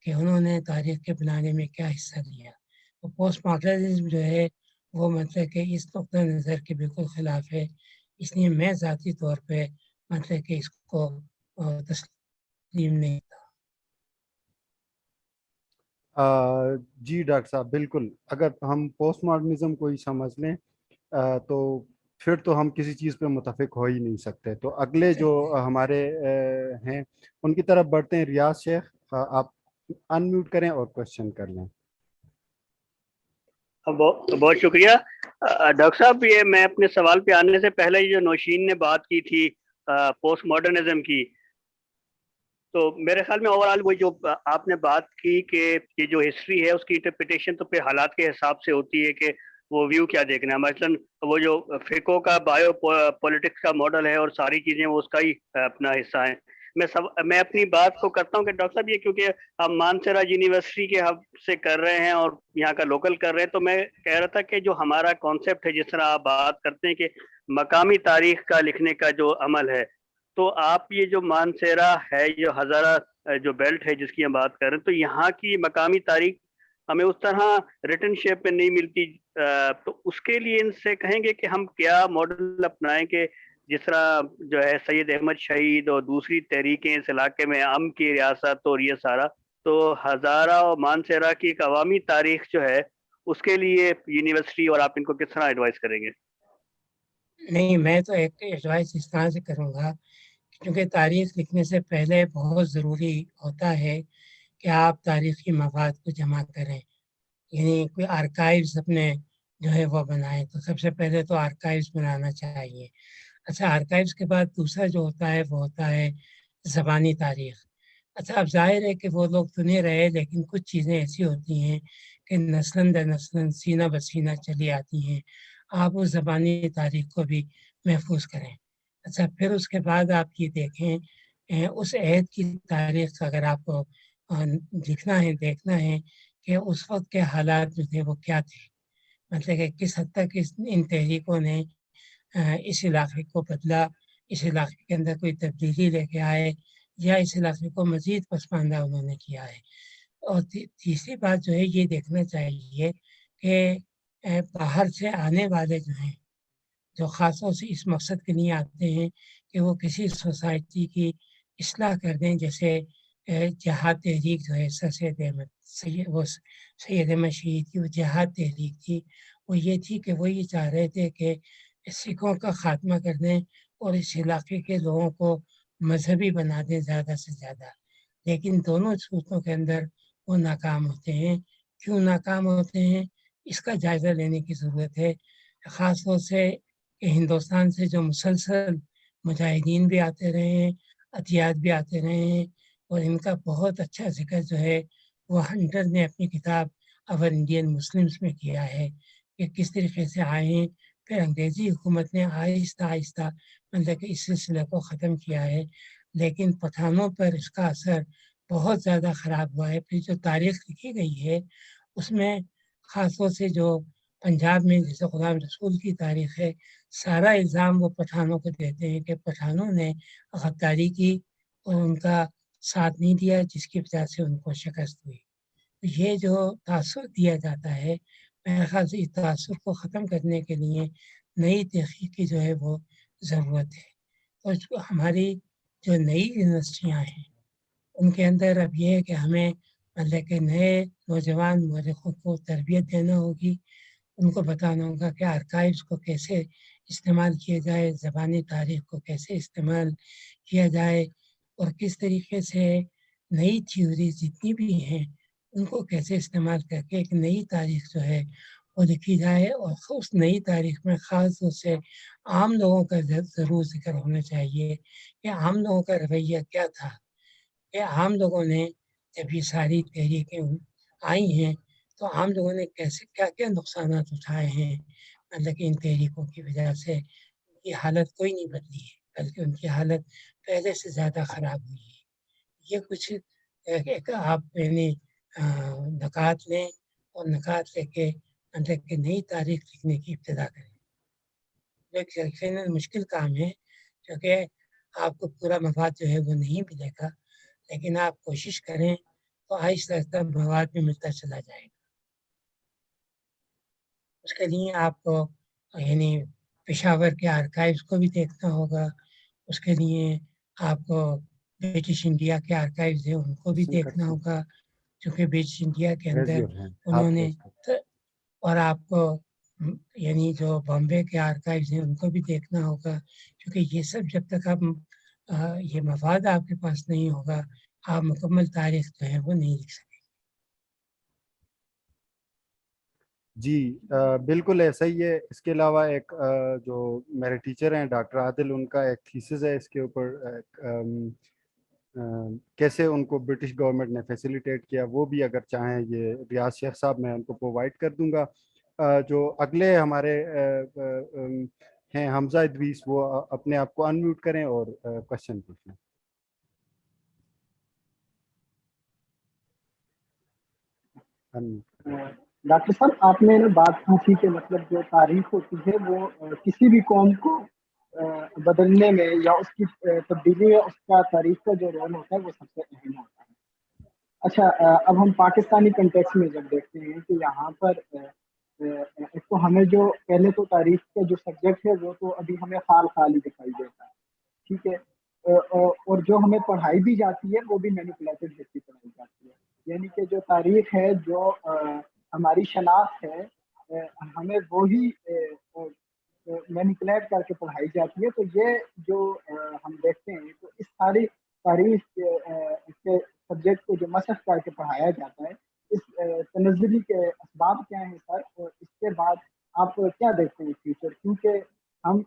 کہ انہوں نے تاریخ کے بنانے میں کیا حصہ لیا. تو پوسٹ ماڈرنزم جو ہے وہ مطلب کہ اس نقطہ نظر کے بالکل خلاف ہے. اس لیے میں ذاتی طور پہ مطلب کہ اس کو تسلیم نہیں تھا. جی ڈاکٹر صاحب بالکل، اگر ہم پوسٹ ماڈرنزم کو ہی سمجھ لیں تو پھر تو ہم کسی چیز پہ متفق ہو ہی نہیں سکتے. تو اگلے جو ہمارے ہیں ان کی طرف بڑھتے ہیں. ریاض شیخ، آپ انمیوٹ کریں اور کوشچن کر لیں. بہت شکریہ ڈاکٹر صاحب. یہ میں اپنے سوال پہ آنے سے پہلے جو نوشین نے بات کی تھی پوسٹ ماڈرنزم کی، تو میرے خیال میں اوور آل وہ جو آپ نے بات کی کہ یہ جو ہسٹری ہے اس کی انٹرپریٹیشن تو پھر حالات کے حساب سے ہوتی ہے کہ وہ ویو کیا دیکھنا ہے. مثلاً وہ جو فقہ کا بایو پولیٹکس کا ماڈل ہے اور ساری چیزیں وہ اس کا ہی اپنا حصہ ہیں. میں اپنی بات کو کرتا ہوں کہ ڈاکٹر صاحب یہ کیونکہ ہم مانسیرا یونیورسٹی کے ہب سے کر رہے ہیں اور یہاں کا لوکل کر رہے ہیں، تو میں کہہ رہا تھا کہ جو ہمارا کانسیپٹ ہے، جس طرح آپ بات کرتے ہیں کہ مقامی تاریخ کا لکھنے کا جو عمل ہے، تو آپ یہ جو مانسیرا ہے، یہ ہزارہ جو بیلٹ ہے جس کی ہم بات کر رہے ہیں، تو یہاں کی مقامی تاریخ ہمیں اس طرح ریٹن شیپ میں نہیں ملتی. تو اس کے لیے ان سے کہیں گے کہ ہم کیا ماڈل اپنائیں کہ جس طرح جو ہے سید احمد شہید اور دوسری تحریکیں اس علاقے میں، ام کی ریاست اور یہ سارا، تو ہزارہ اور مانسیرا کی ایک عوامی تاریخ جو ہے اس کے لیے یونیورسٹی اور آپ ان کو کس طرح ایڈوائز کریں گے؟ نہیں، میں تو ایک ایڈوائس اس طرح سے کروں گا، کیونکہ تاریخ لکھنے سے پہلے بہت ضروری ہوتا ہے کہ آپ تاریخی مواد کو جمع کریں، یعنی کوئی آرکائیوز اپنے جو ہے وہ بنائیں. تو سب سے پہلے تو آرکائیوز بنانا چاہیے. اچھا، آرکائیوز کے بعد دوسرا جو ہوتا ہے وہ ہوتا ہے زبانی تاریخ. اچھا، اب ظاہر ہے کہ وہ لوگ تو نہیں رہے، لیکن کچھ چیزیں ایسی ہوتی ہیں کہ نسلاً در نسلاً سینہ بسینہ چلی آتی ہیں. آپ اس زبانی تاریخ کو بھی محفوظ کریں. اچھا، پھر اس کے بعد آپ یہ دیکھیں اس عہد کی تاریخ اگر آپ کو لکھنا ہے، دیکھنا ہے کہ اس وقت کے حالات جو تھے وہ کیا تھے، مطلب کہ کس حد تک ان تحریکوں نے اس علاقے کو بدلا، اس علاقے کے اندر کوئی تبدیلی لے کے آئے، یا اس علاقے کو مزید پسماندہ انہوں نے کیا ہے. اور تیسری بات جو ہے یہ دیکھنا چاہیے کہ باہر سے آنے والے جو ہیں، جو خاص طور سے اس مقصد کے لیے آتے ہیں کہ وہ کسی سوسائٹی کی اصلاح کر دیں، جیسے جہاد تحریک جو ہے سید احمد شہید کی وہ جہاد تحریک تھی. وہ یہ تھی کہ وہ یہ چاہ رہے تھے کہ سکھوں کا خاتمہ کر دیں اور اس علاقے کے لوگوں کو مذہبی بنا دیں زیادہ سے زیادہ. لیکن دونوں صورتوں کے اندر وہ ناکام ہوتے ہیں. کیوں ناکام ہوتے ہیں اس کا جائزہ لینے کی ضرورت ہے، خاص طور سے کہ ہندوستان سے جو مسلسل مجاہدین بھی آتے رہے ہیں، عطیات بھی آتے رہے ہیں، اور ان کا بہت اچھا ذکر جو ہے وہ ہنٹر نے اپنی کتاب اور انڈین مسلمس میں کیا ہے کہ کس طریقے سے آئے ہیں. پھر انگریزی حکومت نے آہستہ آہستہ مطلب کہ اس سلسلے کو ختم کیا ہے، لیکن پٹھانوں پر اس کا اثر بہت زیادہ خراب ہوا ہے. پھر جو تاریخ لکھی گئی ہے اس میں خاص طور سے جو پنجاب میں جیسے غلام رسول کی تاریخ ہے، سارا الزام وہ پٹھانوں کو دیتے ہیں کہ پٹھانوں نے غداری کی اور ان کا ساتھ نہیں دیا، جس کی وجہ سے ان کو شکست ہوئی. یہ جو تاثر دیا جاتا ہے، میرے خیال سے اس تاثر کو ختم کرنے کے لیے نئی تحقیق کی جو ہے وہ ضرورت ہے. اور ہماری جو نئی یونیورسٹیاں ہیں ان کے اندر اب یہ ہے کہ ہمیں مطلب کہ نئے نوجوان مورخوں کو تربیت دینا ہوگی، ان کو بتانا ہوگا کہ آرکائیوز کو کیسے استعمال کیا جائے، زبانی تاریخ کو کیسے استعمال کیا جائے، اور کس طریقے سے نئی تھیوریز جتنی بھی ہیں ان کو کیسے استعمال کر کے ایک نئی تاریخ جو ہے وہ لکھی جائے. اور اس نئی تاریخ میں خاص طور سے عام لوگوں کا ضرور ذکر ہونا چاہیے کہ عام لوگوں کا رویہ کیا تھا، کہ عام لوگوں نے جب یہ ساری تحریکیں آئی ہیں تو عام لوگوں نے کیسے کیا کیا نقصانات اٹھائے ہیں. مطلب کہ ان تحریکوں کی وجہ سے ان کی حالت کوئی نہیں بدلی ہے، بلکہ ان کی حالت پہلے سے زیادہ خراب ہوئی ہے. یہ کچھ ایک آپ یعنی نکات لیں اور نکات لے کے مطلب کہ نئی تاریخ لکھنے کی ابتدا کریں. لیکن مشکل کام ہے کیونکہ آپ کو پورا مواد جو ہے وہ نہیں ملے گا، لیکن آپ کوشش کریں تو آہستہ آہستہ مواد بھی ملتا چلا جائے گا. اس کے لیے آپ کو یعنی پشاور کے آرکائیوز کو بھی دیکھنا ہوگا، اس کے لیے آپ کو برٹش انڈیا کے آرکائیوز ہیں ان کو بھی دیکھنا ہوگا، چونکہ برٹش انڈیا کے اندر انہوں نے، اور آپ کو یعنی جو بامبے کے آرکائیوز ہیں ان کو بھی دیکھنا ہوگا، کیونکہ یہ سب جب تک آپ یہ مواد آپ کے پاس نہیں ہوگا آپ مکمل تاریخ جو ہے وہ نہیں لکھ سکیں. جی بالکل ایسا ہی ہے. اس کے علاوہ ایک جو میرے ٹیچر ہیں ڈاکٹر عادل، ان کا ایک تھیسس ہے اس کے اوپر کیسے ان کو برٹش گورنمنٹ نے فیسیلیٹیٹ کیا، وہ بھی اگر چاہیں یہ ریاض شیخ صاحب میں ان کو پرووائڈ کر دوں گا. جو اگلے ہمارے ہیں حمزہ ادریس، وہ اپنے آپ کو انمیوٹ کریں اور کوشچن پوچھیں. ڈاکٹر صاحب آپ نے بات کی تھی کہ مطلب جو تاریخ ہوتی ہے وہ کسی بھی قوم کو بدلنے میں یا اس کی تبدیلی میں اس کا تاریخ کا جو رول ہوتا ہے وہ سب سے اہم ہوتا ہے. اچھا اب ہم پاکستانی کنٹیکس میں جب دیکھتے ہیں کہ یہاں پر ایک تو ہمیں جو پہلے تو تاریخ کا جو سبجیکٹ ہے وہ تو ابھی ہمیں خال خال ہی دکھائی دیتا ہے، ٹھیک ہے، اور جو ہمیں پڑھائی بھی جاتی ہے وہ بھی مینیپولیٹڈ ہسٹری پڑھائی جاتی ہے. یعنی کہ جو تاریخ ہے، جو ہماری شناخت ہے، ہمیں وہی مینیپولیٹ کر کے پڑھائی جاتی ہے. تو یہ جو ہم دیکھتے ہیں تو اس ساری تاریخ کے سبجیکٹ کو جو مسخ کر کے پڑھایا جاتا ہے، اس تنزلی کے اسباب کیا ہیں سر، اور اس کے بعد آپ کیا دیکھتے ہیں فیوچر؟ کیونکہ ہم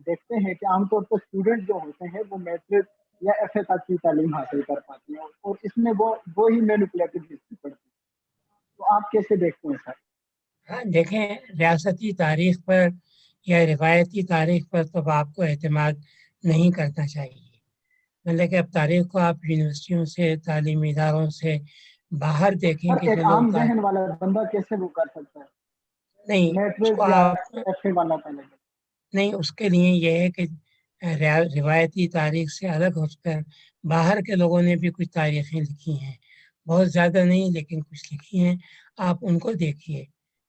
دیکھتے ہیں کہ عام طور پر اسٹوڈنٹ جو ہوتے ہیں وہ میٹرک یا ایف اے تک کی تعلیم حاصل کر پاتے ہیں اور اس میں وہ ہی مینیپولیٹڈ ہسٹری پڑھتے ہیں. تو آپ کیسے دیکھتے ہیں سر؟ ہاں دیکھیں، ریاستی تاریخ پر یا روایتی تاریخ پر تو آپ کو اعتماد نہیں کرنا چاہیے. مطلب کہ اب تاریخ کو آپ یونیورسٹیوں سے، تعلیمی اداروں سے باہر دیکھیں کہ ایک عام ذہن والا بندہ کیسے وہ کر سکتا ہے؟ نہیں، اس کو آپ نہیں، اس کے لیے یہ ہے کہ روایتی تاریخ سے الگ ہو کر باہر کے لوگوں نے بھی کچھ تاریخیں لکھی ہیں، بہت زیادہ نہیں لیکن کچھ لکھی ہیں. آپ ان کو دیکھیے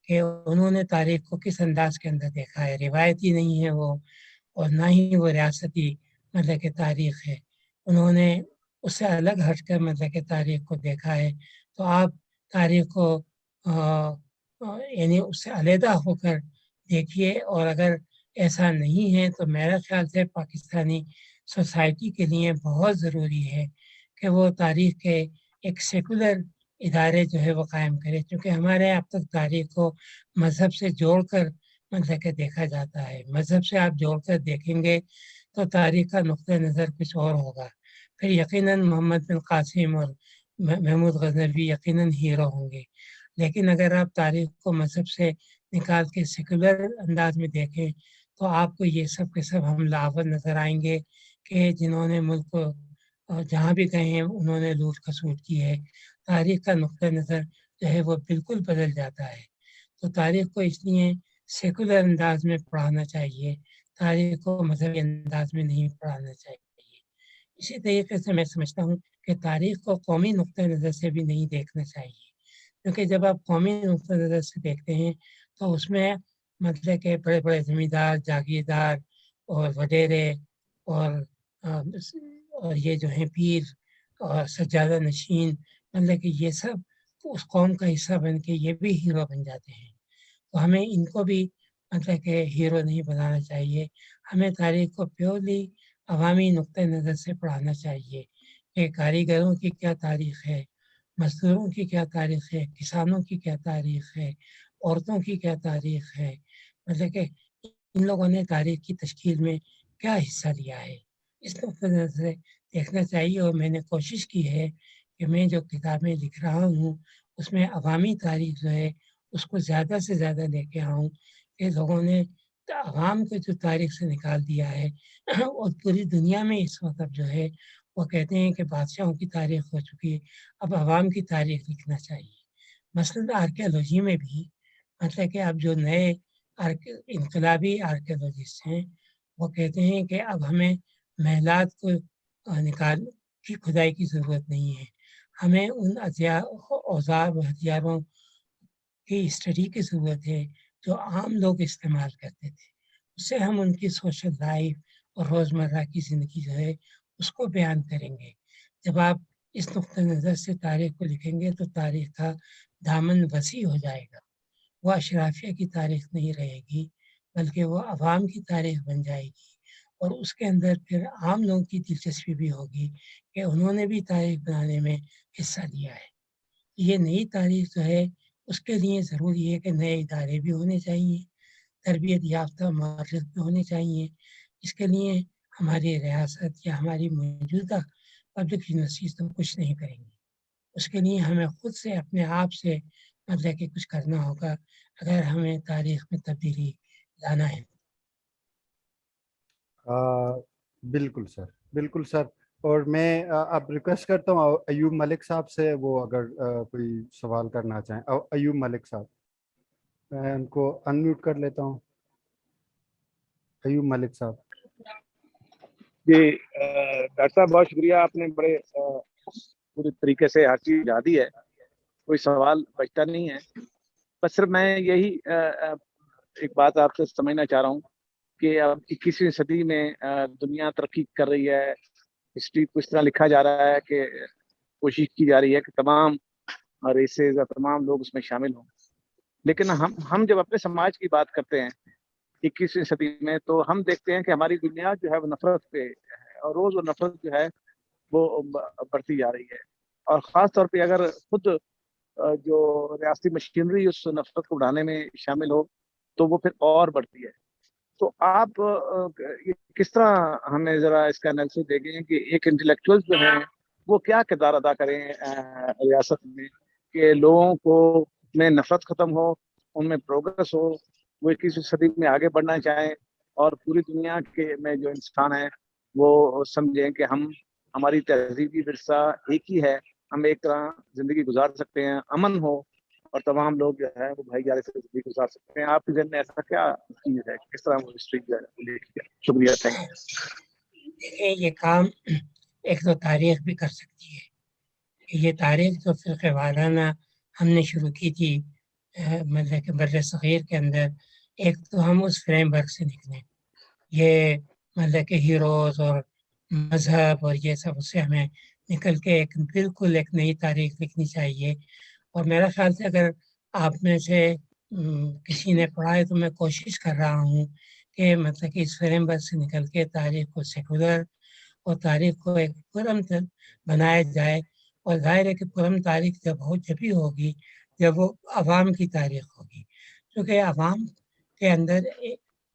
کہ انہوں نے تاریخ کو کس انداز کے اندر دیکھا ہے. روایتی نہیں ہے وہ، اور نہ ہی وہ ریاستی مطلب کہ تاریخ ہے. انہوں نے اس سے الگ ہٹ کر مطلب کہ تاریخ کو دیکھا ہے. تو آپ تاریخ کو یعنی اس سے علیحدہ ہو کر دیکھیے. اور اگر ایسا نہیں ہے تو میرا خیال سے پاکستانی سوسائٹی کے لیے بہت ضروری ہے کہ وہ تاریخ کے ایک سیکولر ادارے جو ہے وہ قائم کرے، کیونکہ ہمارے اب تک تاریخ کو مذہب سے جوڑ کر مطلب کہ دیکھا جاتا ہے. مذہب سے آپ جوڑ کر دیکھیں گے تو تاریخ کا نقطۂ نظر کچھ اور ہوگا. پھر یقیناً محمد بن قاسم اور محمود غزنوی یقیناً ہیرو ہوں گے. لیکن اگر آپ تاریخ کو مذہب سے نکال کے سیکولر انداز میں دیکھیں تو آپ کو یہ سب کے سب حملہ آور نظر آئیں گے کہ جنہوں نے ملک کو جہاں بھی گئے ہیں انہوں نے لوٹ کھسوٹ کی ہے. تاریخ کا نقطۂ نظر جو ہے وہ بالکل بدل جاتا ہے. تو تاریخ کو اس لیے سیکولر انداز میں پڑھانا چاہیے, تاریخ کو مذہبی انداز میں نہیں پڑھانا چاہیے. اسی طریقے سے میں سمجھتا ہوں کہ تاریخ کو قومی نقطۂ نظر سے بھی نہیں دیکھنا چاہیے, کیونکہ جب آپ قومی نقطۂ نظر سے دیکھتے ہیں تو اس میں مطلب کہ بڑے بڑے زمیندار, جاگیردار اور وڈیرے اور یہ جو ہیں پیر اور سجادہ نشین, مطلب کہ یہ سب اس قوم کا حصہ بن کے یہ بھی ہیرو بن جاتے ہیں. تو ہمیں ان کو بھی مطلب کہ ہیرو نہیں بنانا چاہیے. ہمیں تاریخ کو پیورلی عوامی نقطۂ نظر سے پڑھانا چاہیے کہ کاریگروں کی کیا تاریخ ہے, مزدوروں کی کیا تاریخ ہے, کسانوں کی کیا تاریخ ہے, عورتوں کی کیا تاریخ ہے, مطلب کہ ان لوگوں نے تاریخ کی تشکیل میں کیا حصہ لیا ہے, اس نقطۂ نظر سے دیکھنا چاہیے. اور میں نے کوشش کی ہے کہ میں جو کتابیں لکھ رہا ہوں اس میں عوامی تاریخ جو ہے اس کو زیادہ سے زیادہ لے کے آؤں کہ لوگوں نے عوام کو جو تاریخ سے نکال دیا ہے اور پوری دنیا میں اس وقت اب جو ہے وہ کہتے ہیں کہ بادشاہوں کی تاریخ ہو چکی ہے, اب عوام کی تاریخ لکھنا چاہیے. مثلاً آرکیالوجی میں بھی مطلب کہ اب جو نئے انقلابی آرکیالوجسٹ ہیں وہ کہتے ہیں کہ اب ہمیں محلات کو نکال کی کھدائی کی ضرورت نہیں ہے, ہمیں ان اوزار و ہتھیاروں کی اسٹڈی کی ضرورت ہے جو عام لوگ استعمال کرتے تھے. اس سے ہم ان کی سوشل لائف اور روزمرہ کی زندگی جو ہے اس کو بیان کریں گے. جب آپ اس نقطۂ نظر سے تاریخ کو لکھیں گے تو تاریخ کا دامن وسیع ہو جائے گا. وہ اشرافیہ کی تاریخ نہیں رہے گی بلکہ وہ عوام کی تاریخ بن جائے گی, اور اس کے اندر پھر عام لوگوں کی دلچسپی بھی ہوگی کہ انہوں نے بھی تاریخ بنانے میں حصہ لیا ہے. یہ نئی تاریخ جو ہے اس کے لیے ضروری ہے کہ نئے ادارے بھی ہونے چاہیے, تربیت یافتہ مورخ بھی ہونے چاہیے. اس کے لیے ہماری ریاست یا ہماری موجودہ پبلک یونیورسٹیز تو کچھ نہیں کریں گی. اس کے لیے ہمیں خود سے اپنے آپ سے مطلب کہ کچھ کرنا ہوگا اگر ہمیں تاریخ میں تبدیلی لانا ہے. بالکل سر, بالکل سر. اور میں اب ریکویسٹ کرتا ہوں ایوب ملک صاحب سے, وہ اگر کوئی سوال کرنا چاہیں. ایوب ملک صاحب, میں ان کو انمیوٹ کر لیتا ہوں. ایوب ملک صاحب. جی ڈاکٹر صاحب بہت شکریہ, آپ نے بڑے پوری طریقے سے ہر چیز بجا دی ہے, کوئی سوال بچتا نہیں ہے. بس صرف میں یہی ایک بات آپ سے سمجھنا چاہ رہا ہوں کہ اب 21ویں صدی میں دنیا ترقی کر رہی ہے, ہسٹری کو اس طرح لکھا جا رہا ہے کہ کوشش کی جا رہی ہے کہ تمام ریسز اور تمام لوگ اس میں شامل ہوں. لیکن ہم جب اپنے سماج کی بات کرتے ہیں 21ویں صدی میں تو ہم دیکھتے ہیں کہ ہماری دنیا جو ہے وہ نفرت پہ ہے, اور روز وہ نفرت جو ہے وہ بڑھتی جا رہی ہے. اور خاص طور پہ اگر خود جو ریاستی مشینری اس نفرت کو بڑھانے میں شامل ہو تو وہ پھر اور بڑھتی ہے. تو آپ کس طرح ہمیں ذرا اس کا انالیسس دیں گے کہ ایک انٹلیکچوئل جو ہیں وہ کیا کردار ادا کریں ریاست میں کہ لوگوں کو میں نفرت ختم ہو, ان میں پروگرس ہو, وہ 21ویں صدی میں آگے بڑھنا چاہیں اور پوری دنیا کے میں جو انسان ہیں وہ سمجھیں کہ ہماری تہذیبی ورثہ ایک ہی ہے, ہم ایک طرح زندگی گزار سکتے ہیں, امن ہو اور تمام لوگ جو ہے وہ بھائی چارے سے زندگی گزار سکتے ہیں. آپ کے ذہن میں ایسا کیا چیز ہے, کس طرح وہ ہسٹری جو ہے؟ شکریہ, تھینک یو. یہ کام ایک تو تاریخ بھی کر سکتی ہے. یہ تاریخ جو فرقہ وارانہ ہم نے شروع کی تھی مطلب کہ بر صغیر کے اندر, ایک تو ہم اس فریم ورک سے نکلیں, یہ مطلب کہ ہیروز اور مذہب اور یہ سب اس سے ہمیں نکل کے ایک بالکل ایک نئی تاریخ لکھنی چاہیے. اور میرا خیال سے اگر آپ میں سے کسی نے پڑھا ہے تو میں کوشش کر رہا ہوں کہ مطلب کہ اس فریم ورک سے نکل کے تاریخ کو سیکولر اور تاریخ کو ایک پرم بنایا جائے. اور ظاہر ہے کہ پرم تاریخ جب ہی ہوگی جب وہ عوام کی تاریخ ہوگی, کیونکہ عوام کے اندر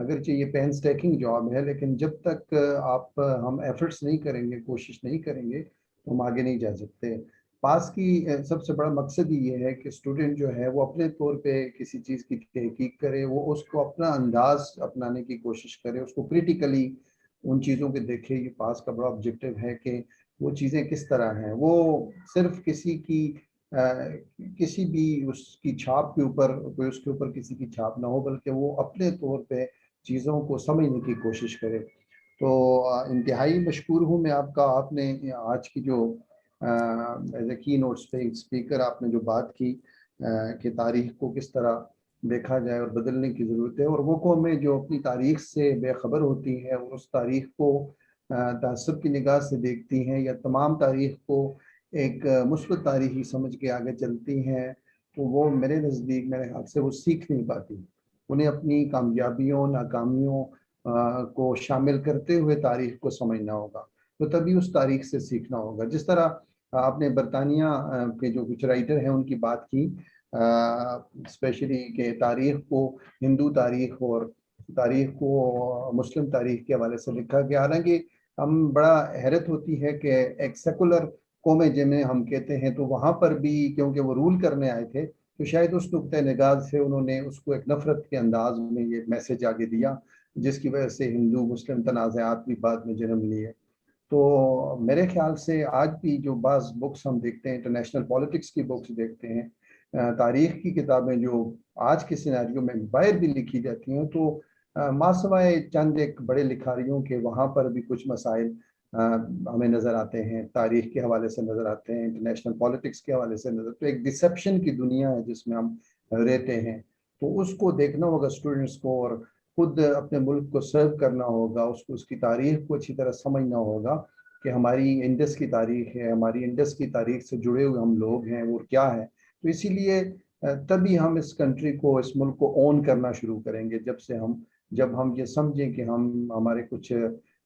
اگرچہ یہ پین سٹیکنگ جاب ہے، لیکن جب تک ہم ایفرٹس نہیں کریں گے، کوشش نہیں کریں گے تو ہم آگے نہیں جا سکتے۔ پاس کی سب سے بڑا مقصد ہی یہ ہے کہ اسٹوڈنٹ جو ہے وہ اپنے طور پہ کسی چیز کی تحقیق کرے، وہ اس کو اپنا انداز اپنانے کی کوشش کرے، اس کو کریٹیکلی ان چیزوں کو دیکھے۔ یہ پاس کا بڑا آبجیکٹو ہے کہ وہ چیزیں کس طرح ہیں، وہ صرف کسی بھی اس کی چھاپ کے اوپر، کوئی اس کے اوپر کسی کی چھاپ نہ ہو، بلکہ وہ اپنے طور پہ چیزوں کو سمجھنے کی کوشش کرے۔ تو انتہائی مشکور ہوں میں آپ کا، آپ نے آج کی جو ایز اے کی نوٹ اسپیکر آپ نے جو بات کی کہ تاریخ کو کس طرح دیکھا جائے اور بدلنے کی ضرورت ہے، اور وہ قومیں جو اپنی تاریخ سے بے خبر ہوتی ہیں اور اس تاریخ کو تعصب کی نگاہ سے دیکھتی ہیں، یا تمام تاریخ کو ایک مثبت تاریخی سمجھ کے آگے چلتی ہیں، تو وہ میرے نزدیک میرے خیال سے وہ سیکھ نہیں پاتی۔ انہیں اپنی کامیابیوں ناکامیوں کو شامل کرتے ہوئے تاریخ کو سمجھنا ہوگا، تو تبھی اس تاریخ سے سیکھنا ہوگا۔ جس طرح آپ نے برطانیہ کے جو کچھ رائٹر ہیں ان کی بات کی، اسپیشلی کہ تاریخ کو ہندو تاریخ اور تاریخ کو مسلم تاریخ کے حوالے سے لکھا گیا، حالانکہ ہم بڑا حیرت ہوتی ہے کہ ایک سیکولر قومیں جنہیں ہم کہتے ہیں، تو وہاں پر بھی کیونکہ وہ رول کرنے آئے تھے تو شاید اس نقطۂ نگاہ سے انہوں نے اس کو ایک نفرت کے انداز میں یہ میسج آگے دیا، جس کی وجہ سے ہندو مسلم تنازعات بھی بعد میں جنم لیے۔ تو میرے خیال سے آج بھی جو بعض بکس ہم دیکھتے ہیں، انٹرنیشنل پالیٹکس کی بکس دیکھتے ہیں، تاریخ کی کتابیں جو آج کے سیناریو میں باہر بھی لکھی جاتی ہیں، تو ماسوائے چند ایک بڑے لکھاریوں کے وہاں پر بھی کچھ مسائل ہمیں نظر آتے ہیں، تاریخ کے حوالے سے نظر آتے ہیں، انٹرنیشنل پالیٹکس کے حوالے سے نظر، تو ایک ڈسیپشن کی دنیا ہے جس میں ہم رہتے ہیں۔ تو اس کو دیکھنا ہوگا اسٹوڈنٹس کو، اور خود اپنے ملک کو سرو کرنا ہوگا، اس کی تاریخ کو اچھی طرح سمجھنا ہوگا کہ ہماری انڈس کی تاریخ ہے، ہماری انڈس کی تاریخ سے جڑے ہوئے ہم لوگ ہیں، وہ کیا ہے۔ تو اسی لیے تبھی ہم اس کنٹری کو، اس ملک کو اون کرنا شروع کریں گے، جب ہم یہ سمجھیں کہ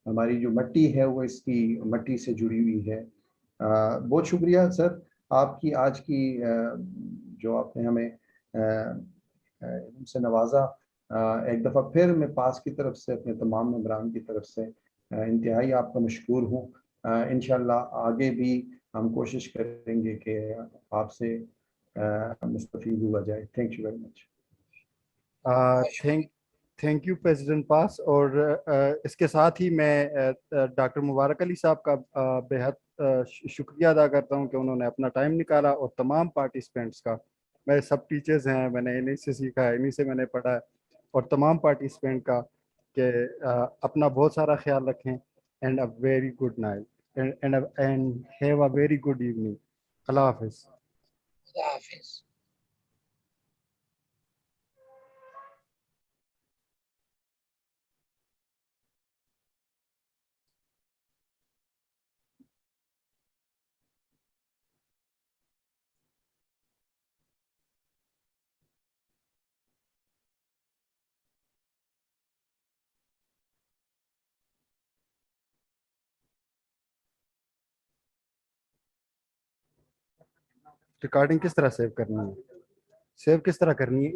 ہماری جو مٹی ہے وہ اس کی مٹی سے جڑی ہوئی ہے۔ بہت شکریہ سر آپ کی آج کی جو آپ نے ہمیں سے نوازا۔ ایک دفعہ پھر میں پاس کی طرف سے اپنے تمام ممبران کی طرف سے انتہائی آپ کا مشکور ہوں۔ انشاءاللہ آگے بھی ہم کوشش کریں گے کہ آپ سے مستفید ہوا جائے۔ Thank you very much. Thank you president پاس، اور اس کے ساتھ ہی میں ڈاکٹر مبارک علی صاحب کا بے حد شکریہ ادا کرتا ہوں کہ انہوں نے اپنا ٹائم نکالا، اور تمام پارٹیسپینٹس کا، میرے سب ٹیچرز ہیں، میں نے انہیں سے سیکھا ہے، انہیں سے میں نے پڑھا ہے، اور تمام پارٹیسپینٹ کا کہ اپنا بہت سارا خیال رکھیں، and a very good night and have a very good evening. اللہ حافظ۔ اللہ حافظ۔ ریکارڈنگ کس طرح سیو کرنی ہے؟ سیو کس طرح کرنی ہے؟